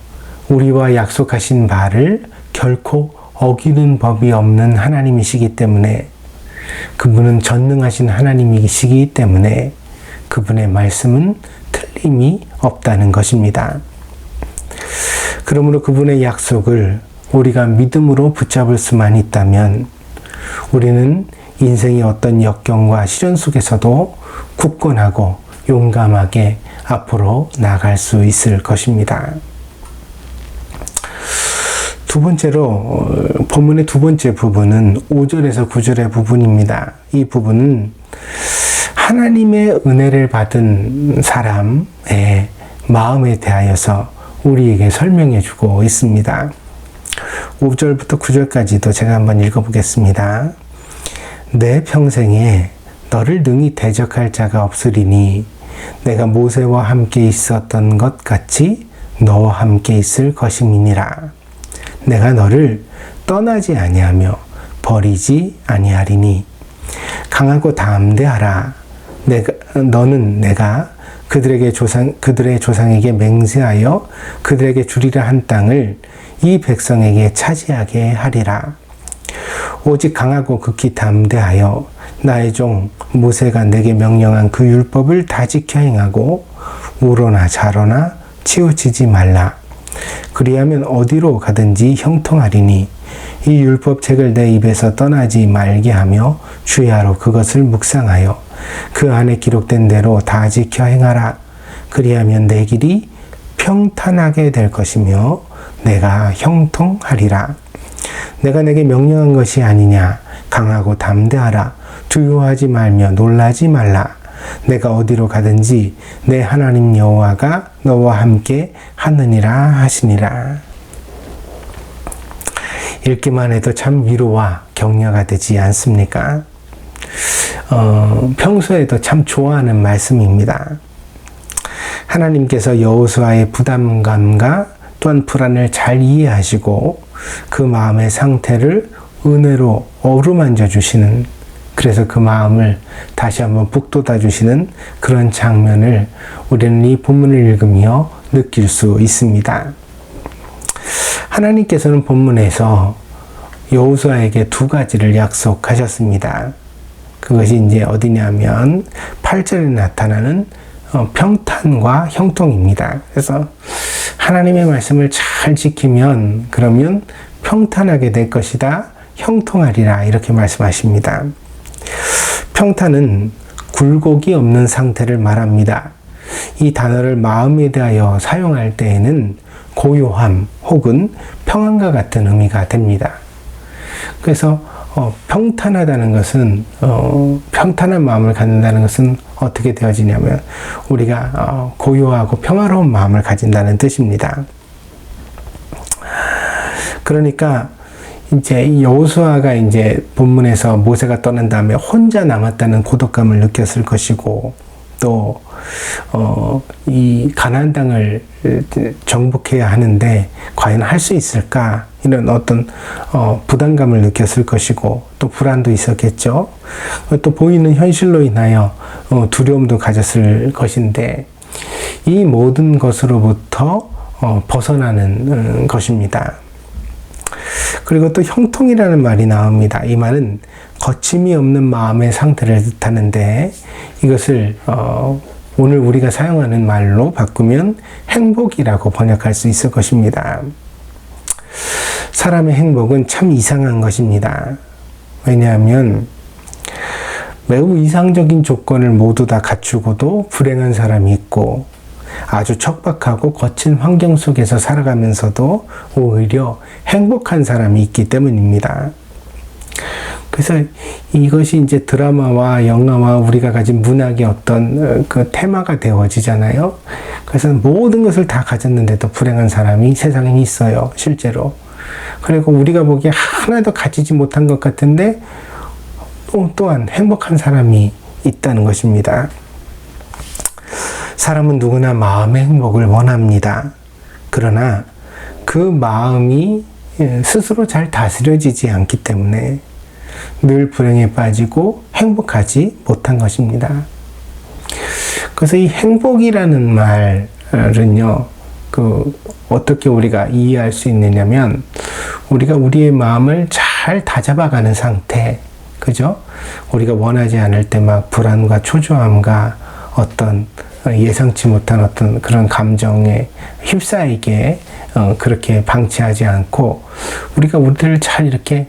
우리와 약속하신 바를 결코 어기는 법이 없는 하나님이시기 때문에 그분은 전능하신 하나님이시기 때문에 그분의 말씀은 틀림이 없다는 것입니다. 그러므로 그분의 약속을 우리가 믿음으로 붙잡을 수만 있다면 우리는 인생의 어떤 역경과 시련 속에서도 굳건하고 용감하게 앞으로 나아갈 수 있을 것입니다. 두 번째로 본문의 두 번째 부분은 5절에서 9절의 부분입니다. 이 부분은 하나님의 은혜를 받은 사람의 마음에 대하여서 우리에게 설명해 주고 있습니다. 5절부터 9절까지도 제가 한번 읽어보겠습니다. 내 평생에 너를 능히 대적할 자가 없으리니 내가 모세와 함께 있었던 것 같이 너와 함께 있을 것임이니라. 내가 너를 떠나지 아니하며 버리지 아니하리니 강하고 담대하라. 너는 내가 그들의 조상에게 맹세하여 그들에게 주리라 한 땅을 이 백성에게 차지하게 하리라. 오직 강하고 극히 담대하여 나의 종 모세가 내게 명령한 그 율법을 다 지켜 행하고 우로나 좌로나 치우치지 말라. 그리하면 어디로 가든지 형통하리니 이 율법책을 내 입에서 떠나지 말게 하며 주야로 그것을 묵상하여 그 안에 기록된 대로 다 지켜 행하라. 그리하면 내 길이 평탄하게 될 것이며 내가 형통하리라. 내가 내게 명령한 것이 아니냐. 강하고 담대하라. 두려워하지 말며 놀라지 말라. 내가 어디로 가든지 내 하나님 여호와가 너와 함께 하느니라 하시니라. 읽기만 해도 참 위로와 격려가 되지 않습니까? 평소에도 참 좋아하는 말씀입니다. 하나님께서 여호수아의 부담감과 또한 불안을 잘 이해하시고 그 마음의 상태를 은혜로 어루만져 주시는, 그래서 그 마음을 다시 한번 북돋아 주시는 그런 장면을 우리는 이 본문을 읽으며 느낄 수 있습니다. 하나님께서는 본문에서 여호수아에게 두 가지를 약속하셨습니다. 그것이 이제 어디냐면 8절에 나타나는 평탄과 형통입니다. 그래서 하나님의 말씀을 잘 지키면 그러면 평탄하게 될 것이다. 형통하리라. 이렇게 말씀하십니다. 평탄은 굴곡이 없는 상태를 말합니다. 이 단어를 마음에 대하여 사용할 때에는 고요함 혹은 평안과 같은 의미가 됩니다. 그래서 평탄하다는 것은 평탄한 마음을 갖는다는 것은 어떻게 되어지냐면 우리가 고요하고 평화로운 마음을 가진다는 뜻입니다. 그러니까 이제 여호수아가 이제 본문에서 모세가 떠난 다음에 혼자 남았다는 고독감을 느꼈을 것이고 또 이 가나안 땅을 정복해야 하는데 과연 할 수 있을까 이런 어떤 부담감을 느꼈을 것이고 또 불안도 있었겠죠. 또 보이는 현실로 인하여 두려움도 가졌을 것인데 이 모든 것으로부터 벗어나는 것입니다. 그리고 또 형통이라는 말이 나옵니다. 이 말은 거침이 없는 마음의 상태를 뜻하는데 이것을 오늘 우리가 사용하는 말로 바꾸면 행복이라고 번역할 수 있을 것입니다. 사람의 행복은 참 이상한 것입니다. 왜냐하면 매우 이상적인 조건을 모두 다 갖추고도 불행한 사람이 있고, 아주 척박하고 거친 환경 속에서 살아가면서도 오히려 행복한 사람이 있기 때문입니다. 그래서 이것이 이제 드라마와 영화와 우리가 가진 문학의 어떤 그 테마가 되어지잖아요. 그래서 모든 것을 다 가졌는데도 불행한 사람이 세상에 있어요, 실제로. 그리고 우리가 보기에 하나도 가지지 못한 것 같은데 또한 행복한 사람이 있다는 것입니다. 사람은 누구나 마음의 행복을 원합니다. 그러나 그 마음이 스스로 잘 다스려지지 않기 때문에 늘 불행에 빠지고 행복하지 못한 것입니다. 그래서 이 행복이라는 말은요, 어떻게 우리가 이해할 수 있느냐면, 우리가 우리의 마음을 잘 다잡아가는 상태, 그죠? 우리가 원하지 않을 때 막 불안과 초조함과 어떤 예상치 못한 어떤 그런 감정에 휩싸이게 그렇게 방치하지 않고, 우리가 우리를 잘 이렇게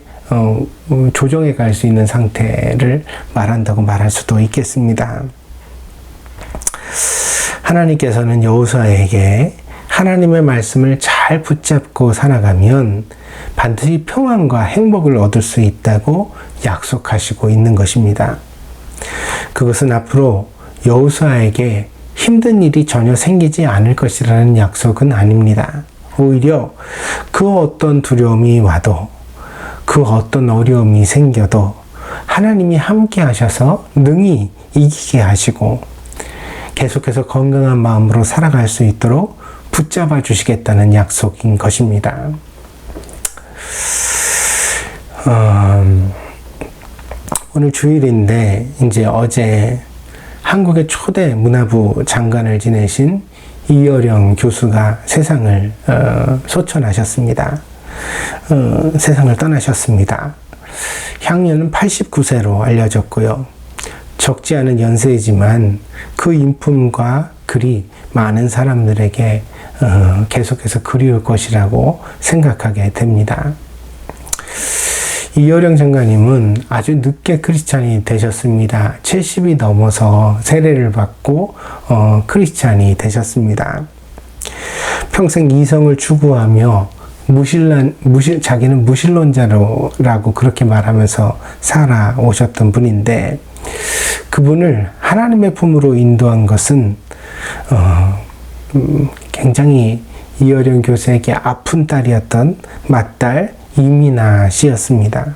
조정해 갈 수 있는 상태를 말한다고 말할 수도 있겠습니다. 하나님께서는 여호수아에게 하나님의 말씀을 잘 붙잡고 살아가면 반드시 평안과 행복을 얻을 수 있다고 약속하시고 있는 것입니다. 그것은 앞으로 여호수아에게 힘든 일이 전혀 생기지 않을 것이라는 약속은 아닙니다. 오히려 그 어떤 두려움이 와도, 그 어떤 어려움이 생겨도 하나님이 함께 하셔서 능히 이기게 하시고 계속해서 건강한 마음으로 살아갈 수 있도록 붙잡아 주시겠다는 약속인 것입니다. 오늘 주일인데 이제 어제 한국의 초대 문화부 장관을 지내신 이어령 교수가 세상을 소천하셨습니다. 세상을 떠나셨습니다. 향년은 89세로 알려졌고요. 적지 않은 연세이지만 그 인품과 글이 많은 사람들에게 계속해서 그리울 것이라고 생각하게 됩니다. 이어령 장관님은 아주 늦게 크리스찬이 되셨습니다. 70이 넘어서 세례를 받고 크리스찬이 되셨습니다. 평생 이성을 추구하며 자기는 무신론자라고 그렇게 말하면서 살아오셨던 분인데, 그분을 하나님의 품으로 인도한 것은 굉장히 이어령 교수에게 아픈 딸이었던 맏딸 이민아 씨였습니다.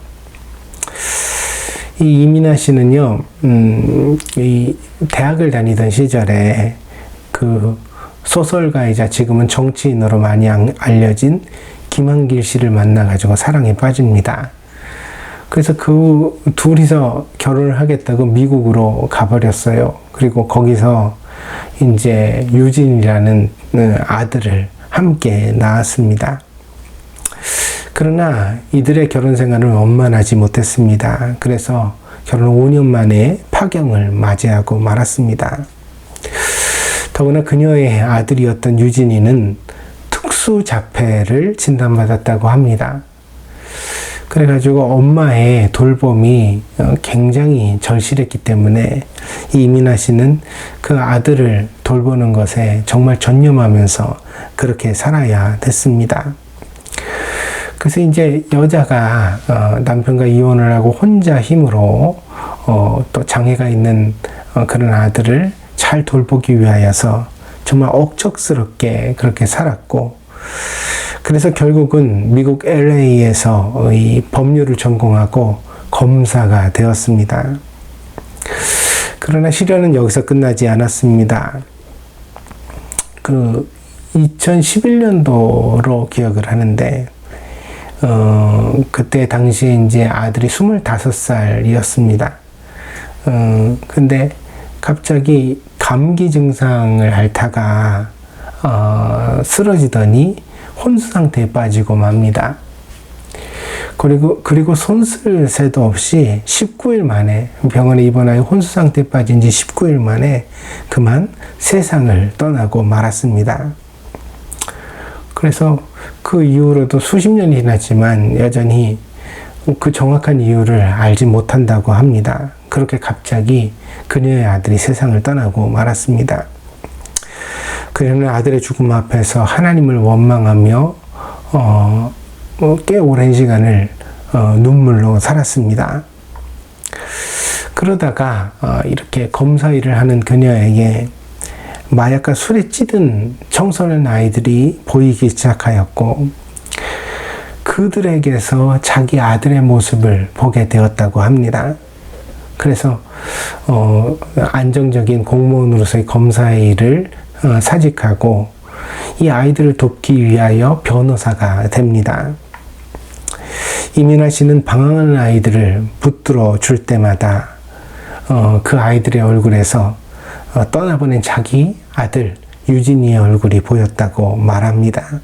이 이민아 씨는요, 이 대학을 다니던 시절에 그 소설가이자 지금은 정치인으로 많이 알려진 김한길 씨를 만나가지고 사랑에 빠집니다. 그래서 그 둘이서 결혼을 하겠다고 미국으로 가버렸어요. 그리고 거기서 이제 유진이라는 아들을 함께 낳았습니다. 그러나 이들의 결혼 생활은 원만하지 못했습니다. 그래서 결혼 5년 만에 파경을 맞이하고 말았습니다. 더구나 그녀의 아들이었던 유진이는 특수자폐를 진단받았다고 합니다. 그래가지고 엄마의 돌봄이 굉장히 절실했기 때문에 이민아 씨는 그 아들을 돌보는 것에 정말 전념하면서 그렇게 살아야 됐습니다. 그래서 이제 여자가 남편과 이혼을 하고 혼자 힘으로 또 장애가 있는 그런 아들을 잘 돌보기 위하여서 정말 억척스럽게 그렇게 살았고, 그래서 결국은 미국 LA에서 이 법률을 전공하고 검사가 되었습니다. 그러나 시련은 여기서 끝나지 않았습니다. 2011년도로 기억을 하는데, 그때 당시에 이제 아들이 25살이었습니다. 근데 갑자기 감기 증상을 앓다가 쓰러지더니 혼수 상태에 빠지고 맙니다. 그리고 손쓸 새도 없이 19일 만에 병원에 입원하여 혼수 상태에 빠진 지 19일 만에 그만 세상을 떠나고 말았습니다. 그래서 그 이후로도 수십 년이 지났지만 여전히 그 정확한 이유를 알지 못한다고 합니다. 그렇게 갑자기 그녀의 아들이 세상을 떠나고 말았습니다. 그녀는 아들의 죽음 앞에서 하나님을 원망하며 꽤 오랜 시간을 눈물로 살았습니다. 그러다가 이렇게 검사 일을 하는 그녀에게 마약과 술에 찌든 청소년 아이들이 보이기 시작하였고 그들에게서 자기 아들의 모습을 보게 되었다고 합니다. 그래서 안정적인 공무원으로서의 검사의 일을 사직하고 이 아이들을 돕기 위하여 변호사가 됩니다. 이민아 씨는 방황하는 아이들을 붙들어 줄 때마다 그 아이들의 얼굴에서 떠나보낸 자기 아들 유진이의 얼굴이 보였다고 말합니다.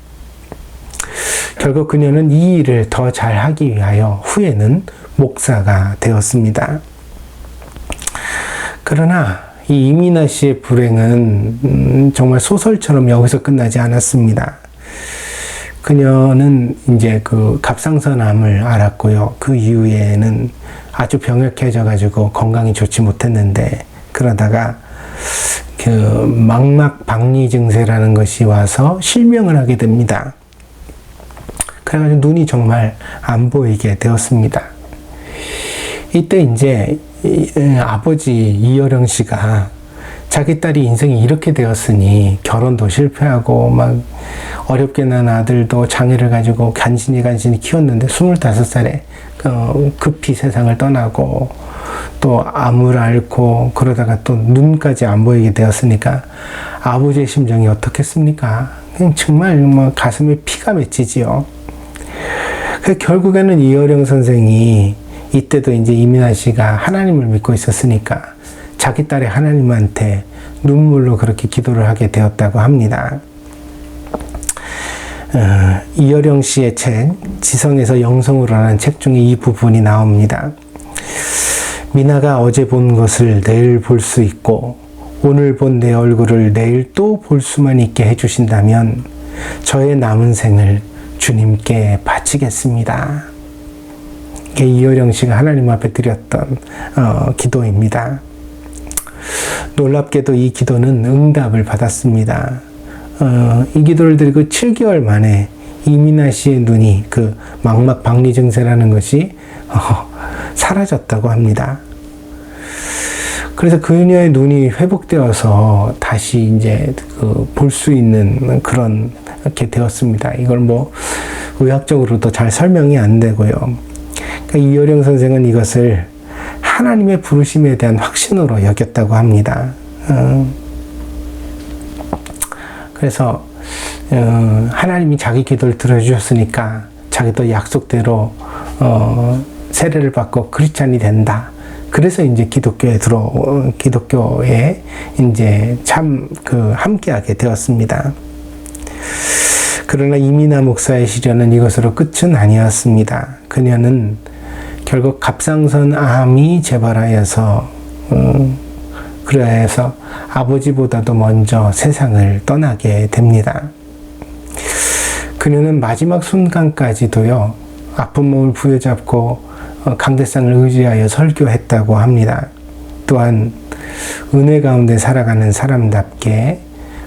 결국 그녀는 이 일을 더 잘하기 위하여 후에는 목사가 되었습니다. 그러나 이 이민아 씨의 불행은 정말 소설처럼 여기서 끝나지 않았습니다. 그녀는 이제 그 갑상선암을 앓았고요. 그 이후에는 아주 병약해져 가지고 건강이 좋지 못했는데 그러다가 그 망막 박리 증세라는 것이 와서 실명을 하게 됩니다. 그래가지고 눈이 정말 안 보이게 되었습니다. 이때 이제 아버지 이여령 씨가 자기 딸이 인생이 이렇게 되었으니 결혼도 실패하고 막 어렵게 난 아들도 장애를 가지고 간신히 키웠는데 25살에 급히 세상을 떠나고 또 암을 앓고 그러다가 또 눈까지 안 보이게 되었으니까 아버지의 심정이 어떻겠습니까? 그냥 정말 뭐 가슴에 피가 맺히지요. 결국에는 이여령 선생이 이때도 이제 이민아 씨가 하나님을 믿고 있었으니까 자기 딸의 하나님한테 눈물로 그렇게 기도를 하게 되었다고 합니다. 이여령 씨의 책 지성에서 영성으로라는 책 중에 이 부분이 나옵니다. 미나가 어제 본 것을 내일 볼 수 있고 오늘 본 내 얼굴을 내일 또 볼 수만 있게 해주신다면 저의 남은 생을 주님께 바치겠습니다. 이게 이여령 씨가 하나님 앞에 드렸던 기도입니다. 놀랍게도 이 기도는 응답을 받았습니다. 이 기도를 드리고 7개월 만에 이민아 씨의 눈이 그 망막 박리 증세라는 것이 사라졌다고 합니다. 그래서 그녀의 눈이 회복되어서 다시 이제 볼 수 있는 그런 이렇게 되었습니다. 이걸 뭐 의학적으로도 잘 설명이 안 되고요. 그러니까 이여령 선생은 이것을 하나님의 부르심에 대한 확신으로 여겼다고 합니다. 그래서 하나님이 자기 기도를 들어주셨으니까 자기도 약속대로 세례를 받고 크리스찬이 된다. 그래서 이제 기독교에 이제 참 함께하게 되었습니다. 그러나 이민아 목사의 시련은 이것으로 끝은 아니었습니다. 그녀는 결국 갑상선암이 재발하여서 그래서 아버지보다도 먼저 세상을 떠나게 됩니다. 그녀는 마지막 순간까지도요, 아픈 몸을 부여잡고 강대상을 의지하여 설교했다고 합니다. 또한 은혜 가운데 살아가는 사람답게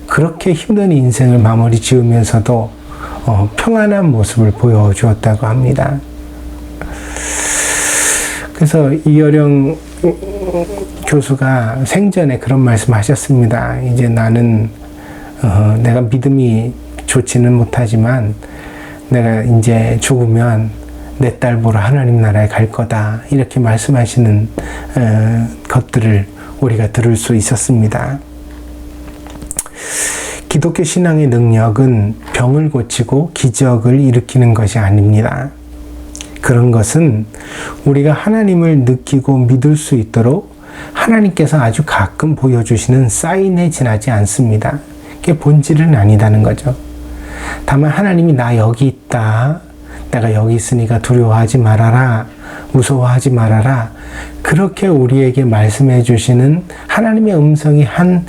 그렇게 힘든 인생을 마무리 지으면서도 평안한 모습을 보여주었다고 합니다. 그래서 이여령 교수가 생전에 그런 말씀하셨습니다. 이제 나는 내가 믿음이 좋지는 못하지만 내가 이제 죽으면 내 딸 보러 하나님 나라에 갈 거다. 이렇게 말씀하시는 것들을 우리가 들을 수 있었습니다. 기독교 신앙의 능력은 병을 고치고 기적을 일으키는 것이 아닙니다. 그런 것은 우리가 하나님을 느끼고 믿을 수 있도록 하나님께서 아주 가끔 보여주시는 사인에 지나지 않습니다. 그게 본질은 아니다는 거죠. 다만 하나님이 나 여기 있다. 내가 여기 있으니까 두려워하지 말아라, 무서워하지 말아라, 그렇게 우리에게 말씀해 주시는 하나님의 음성이 한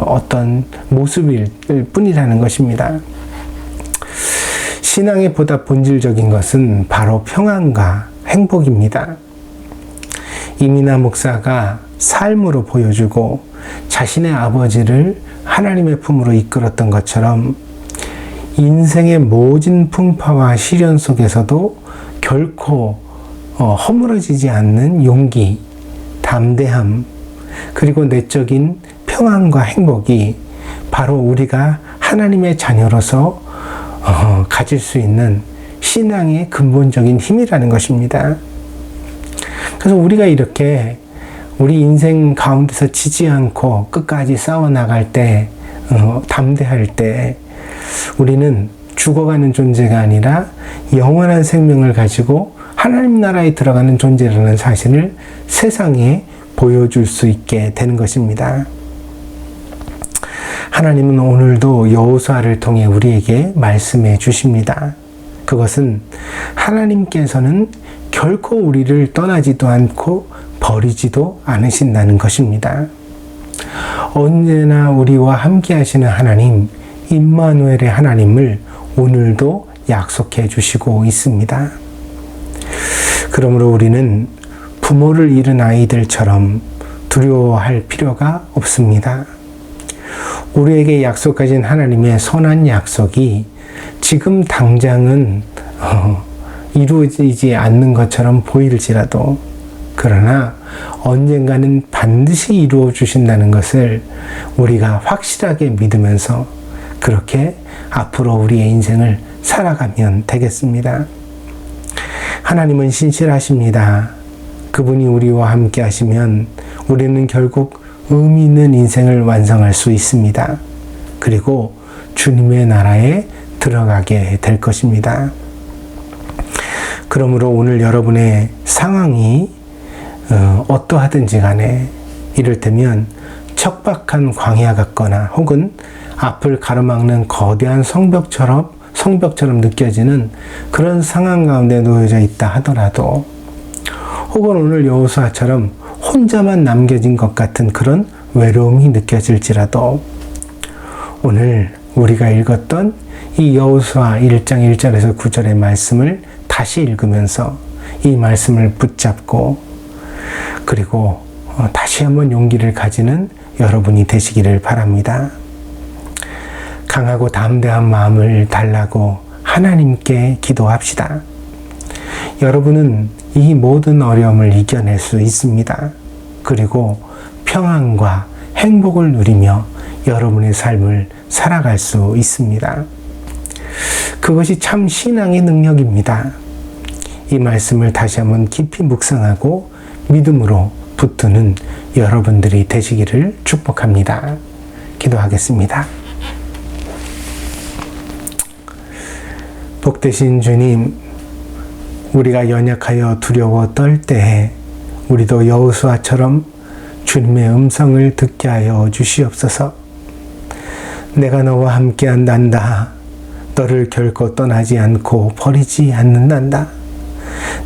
어떤 모습일 뿐이라는 것입니다. 신앙의 보다 본질적인 것은 바로 평안과 행복입니다. 이민아 목사가 삶으로 보여주고 자신의 아버지를 하나님의 품으로 이끌었던 것처럼 인생의 모진 풍파와 시련 속에서도 결코 허물어지지 않는 용기, 담대함, 그리고 내적인 평안과 행복이 바로 우리가 하나님의 자녀로서 가질 수 있는 신앙의 근본적인 힘이라는 것입니다. 그래서 우리가 이렇게 우리 인생 가운데서 지지 않고 끝까지 싸워나갈 때, 담대할 때, 우리는 죽어가는 존재가 아니라 영원한 생명을 가지고 하나님 나라에 들어가는 존재라는 사실을 세상에 보여줄 수 있게 되는 것입니다. 하나님은 오늘도 여호수아를 통해 우리에게 말씀해 주십니다. 그것은 하나님께서는 결코 우리를 떠나지도 않고 버리지도 않으신다는 것입니다. 언제나 우리와 함께 하시는 하나님, 임마누엘의 하나님을 오늘도 약속해 주시고 있습니다. 그러므로 우리는 부모를 잃은 아이들처럼 두려워할 필요가 없습니다. 우리에게 약속하신 하나님의 선한 약속이 지금 당장은 이루어지지 않는 것처럼 보일지라도, 그러나 언젠가는 반드시 이루어 주신다는 것을 우리가 확실하게 믿으면서 그렇게 앞으로 우리의 인생을 살아가면 되겠습니다. 하나님은 신실하십니다. 그분이 우리와 함께 하시면 우리는 결국 의미 있는 인생을 완성할 수 있습니다. 그리고 주님의 나라에 들어가게 될 것입니다. 그러므로 오늘 여러분의 상황이 어떠하든지 간에, 이를테면 척박한 광야 같거나 혹은 앞을 가로막는 거대한 성벽처럼 느껴지는 그런 상황 가운데 놓여져 있다 하더라도, 혹은 오늘 여호수아처럼 혼자만 남겨진 것 같은 그런 외로움이 느껴질지라도, 오늘 우리가 읽었던 이 여호수아 1장 1절에서 9절의 말씀을 다시 읽으면서 이 말씀을 붙잡고, 그리고 다시 한번 용기를 가지는 여러분이 되시기를 바랍니다. 강하고 담대한 마음을 달라고 하나님께 기도합시다. 여러분은 이 모든 어려움을 이겨낼 수 있습니다. 그리고 평안과 행복을 누리며 여러분의 삶을 살아갈 수 있습니다. 그것이 참 신앙의 능력입니다. 이 말씀을 다시 한번 깊이 묵상하고 믿음으로 붙드는 여러분들이 되시기를 축복합니다. 기도하겠습니다. 복되신 주님, 우리가 연약하여 두려워 떨 때에 우리도 여호수아처럼 주님의 음성을 듣게 하여 주시옵소서. 내가 너와 함께 한단다. 너를 결코 떠나지 않고 버리지 않는단다.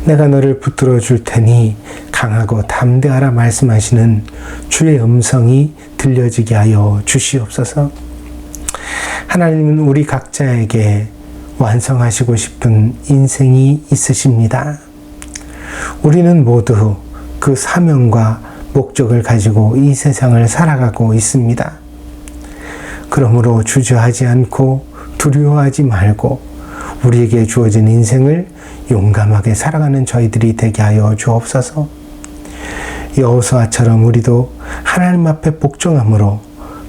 내가 너를 붙들어 줄 테니 강하고 담대하라 말씀하시는 주의 음성이 들려지게 하여 주시옵소서. 하나님은 우리 각자에게 완성하시고 싶은 인생이 있으십니다. 우리는 모두 그 사명과 목적을 가지고 이 세상을 살아가고 있습니다. 그러므로 주저하지 않고 두려워하지 말고 우리에게 주어진 인생을 용감하게 살아가는 저희들이 되게 하여 주옵소서. 여호수아처럼 우리도 하나님 앞에 복종함으로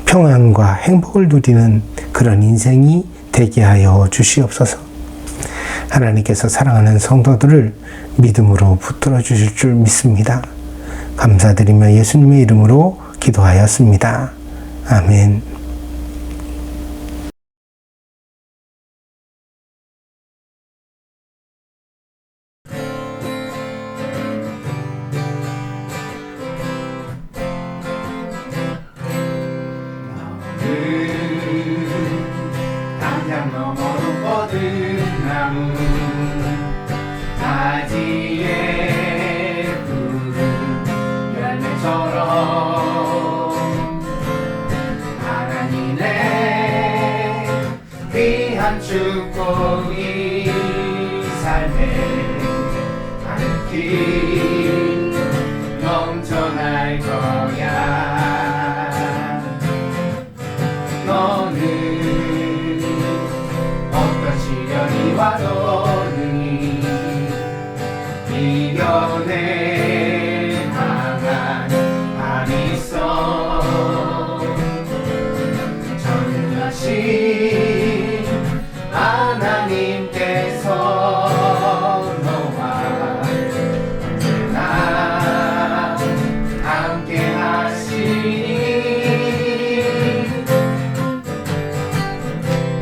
평안과 행복을 누리는 그런 인생이 되게 하여 주시옵소서. 하나님께서 사랑하는 성도들을 믿음으로 붙들어 주실 줄 믿습니다. 감사드리며 예수님의 이름으로 기도하였습니다. 아멘. 담장 너머로 뻗은 나무 귀한 축복이 삶에 하늘길 넘쳐날 거야. 너는 어떤 시련이 와도 능히 이겨낼 만한 힘이 있어. 전능하신 하나님께서 너와 언제나 함께 하시니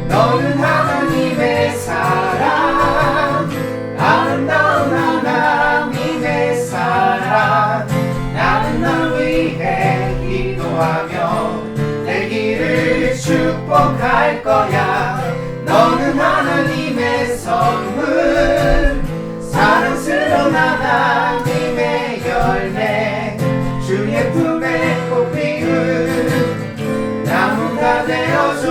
너는 하나님의 사랑, 아름다운 하나님의 사랑. 나는 널 위해 기도하며 내 길을 축복할 거야. 너는 하나님의 선물, 사랑스러운 하나님의 열매, 주의 품에 꽃 피운 나무가 되어줘.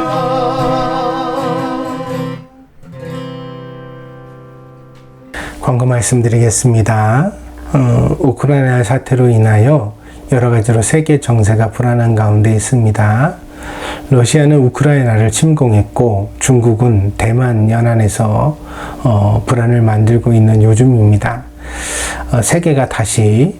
광고 말씀드리겠습니다. 우크라이나 사태로 인하여 여러 가지로 세계 정세가 불안한 가운데 있습니다. 러시아는 우크라이나를 침공했고 중국은 대만 연안에서 불안을 만들고 있는 요즘입니다. 세계가 다시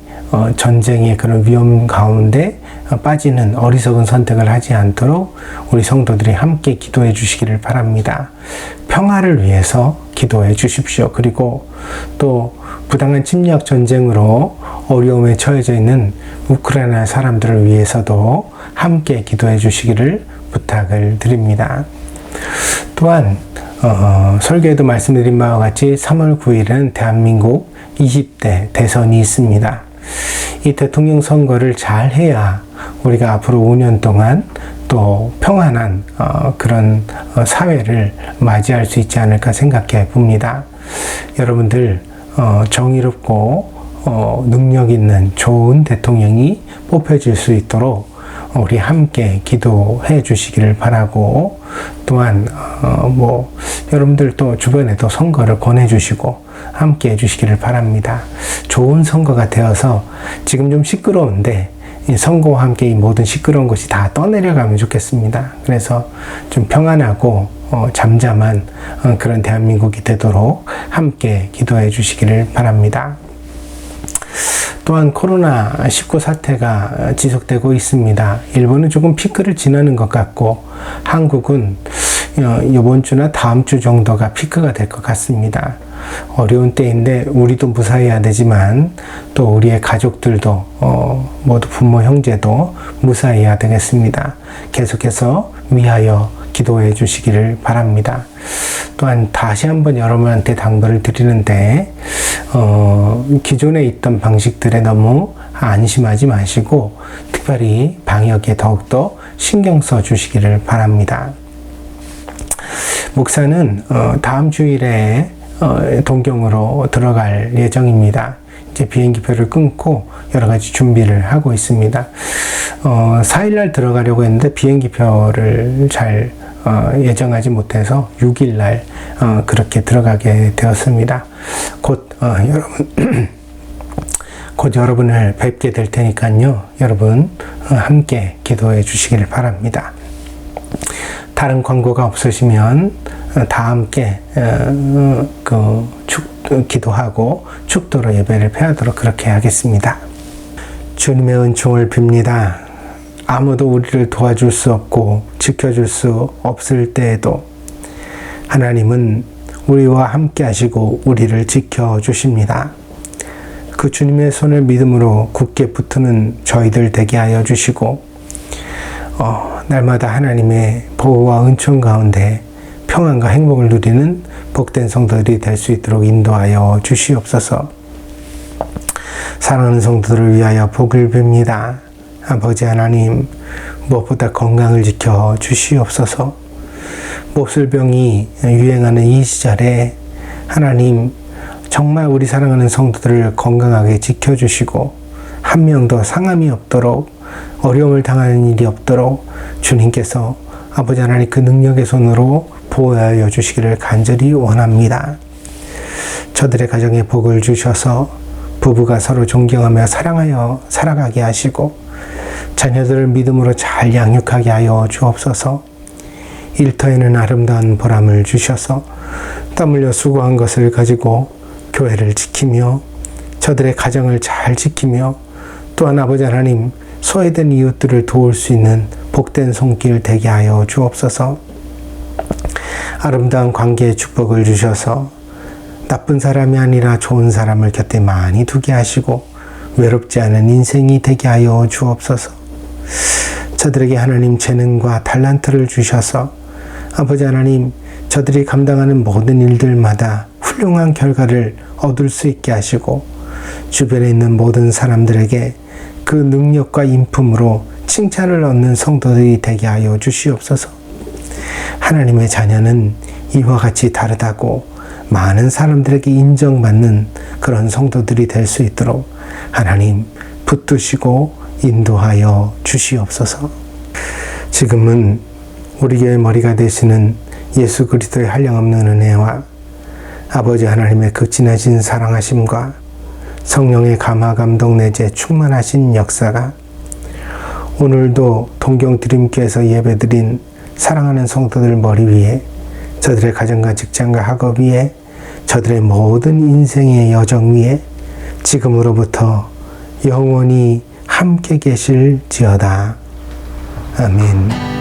전쟁의 그런 위험 가운데 빠지는 어리석은 선택을 하지 않도록 우리 성도들이 함께 기도해 주시기를 바랍니다. 평화를 위해서 기도해 주십시오. 그리고 또 부당한 침략 전쟁으로 어려움에 처해져 있는 우크라이나 사람들을 위해서도 함께 기도해 주시기를 부탁을 드립니다. 또한 설교에도 말씀드린 바와 같이 3월 9일은 대한민국 20대 대선이 있습니다. 이 대통령 선거를 잘 해야 우리가 앞으로 5년 동안 또 평안한 그런 사회를 맞이할 수 있지 않을까 생각해 봅니다. 여러분들 정의롭고 능력 있는 좋은 대통령이 뽑혀질 수 있도록 우리 함께 기도해 주시기를 바라고, 또한 여러분들 또 주변에도 선거를 권해 주시고 함께 해 주시기를 바랍니다. 좋은 선거가 되어서 지금 좀 시끄러운데 이 선거와 함께 이 모든 시끄러운 것이 다 떠내려가면 좋겠습니다. 그래서 좀 평안하고 잠잠한 그런 대한민국이 되도록 함께 기도해 주시기를 바랍니다. 또한 코로나19 사태가 지속되고 있습니다. 일본은 조금 피크를 지나는 것 같고 한국은 이번 주나 다음 주 정도가 피크가 될 것 같습니다. 어려운 때인데 우리도 무사해야 되지만 또 우리의 가족들도 모두 부모 형제도 무사해야 되겠습니다. 계속해서 위하여 기도해 주시기를 바랍니다. 또한 다시 한번 여러분한테 당부를 드리는데 기존에 있던 방식들에 너무 안심하지 마시고 특별히 방역에 더욱더 신경 써 주시기를 바랍니다. 목사는 다음 주일에 동경으로 들어갈 예정입니다. 이제 비행기표를 끊고 여러 가지 준비를 하고 있습니다. 4일날 들어가려고 했는데 비행기표를 잘 예정하지 못해서 6일날 그렇게 들어가게 되었습니다. 곧 여러분을 뵙게 될 테니까요. 여러분 함께 기도해 주시기를 바랍니다. 다른 광고가 없으시면 다 함께 기도하고 축도로 예배를 폐하도록 그렇게 하겠습니다. 주님의 은총을 빕니다. 아무도 우리를 도와줄 수 없고 지켜줄 수 없을 때에도 하나님은 우리와 함께 하시고 우리를 지켜주십니다. 그 주님의 손을 믿음으로 굳게 붙드는 저희들 되게 하여 주시고 날마다 하나님의 보호와 은총 가운데 평안과 행복을 누리는 복된 성도들이 될 수 있도록 인도하여 주시옵소서. 사랑하는 성도들을 위하여 복을 빕니다. 아버지 하나님, 무엇보다 건강을 지켜 주시옵소서. 몹쓸병이 유행하는 이 시절에 하나님 정말 우리 사랑하는 성도들을 건강하게 지켜주시고 한 명도 상함이 없도록 어려움을 당하는 일이 없도록 주님께서 아버지 하나님 그 능력의 손으로 보호하여 주시기를 간절히 원합니다. 저들의 가정에 복을 주셔서 부부가 서로 존경하며 사랑하여 살아가게 하시고 자녀들을 믿음으로 잘 양육하게 하여 주옵소서. 일터에는 아름다운 보람을 주셔서 땀 흘려 수고한 것을 가지고 교회를 지키며 저들의 가정을 잘 지키며 또한 아버지 하나님 소외된 이웃들을 도울 수 있는 복된 손길 되게 하여 주옵소서. 아름다운 관계의 축복을 주셔서 나쁜 사람이 아니라 좋은 사람을 곁에 많이 두게 하시고 외롭지 않은 인생이 되게 하여 주옵소서. 저들에게 하나님 재능과 달란트를 주셔서 아버지 하나님 저들이 감당하는 모든 일들마다 훌륭한 결과를 얻을 수 있게 하시고 주변에 있는 모든 사람들에게 그 능력과 인품으로 칭찬을 얻는 성도들이 되게 하여 주시옵소서. 하나님의 자녀는 이와 같이 다르다고 많은 사람들에게 인정받는 그런 성도들이 될 수 있도록 하나님 붙드시고 인도하여 주시옵소서. 지금은 우리 교회 머리가 되시는 예수 그리스도의 한량없는 은혜와 아버지 하나님의 극진하신 사랑하심과 성령의 감화 감동 내재 충만하신 역사가 오늘도 동경드림교회에서 예배드린 사랑하는 성도들 머리 위에 저들의 가정과 직장과 학업 위에 저들의 모든 인생의 여정 위에 지금으로부터 영원히 함께 계실지어다. 아멘.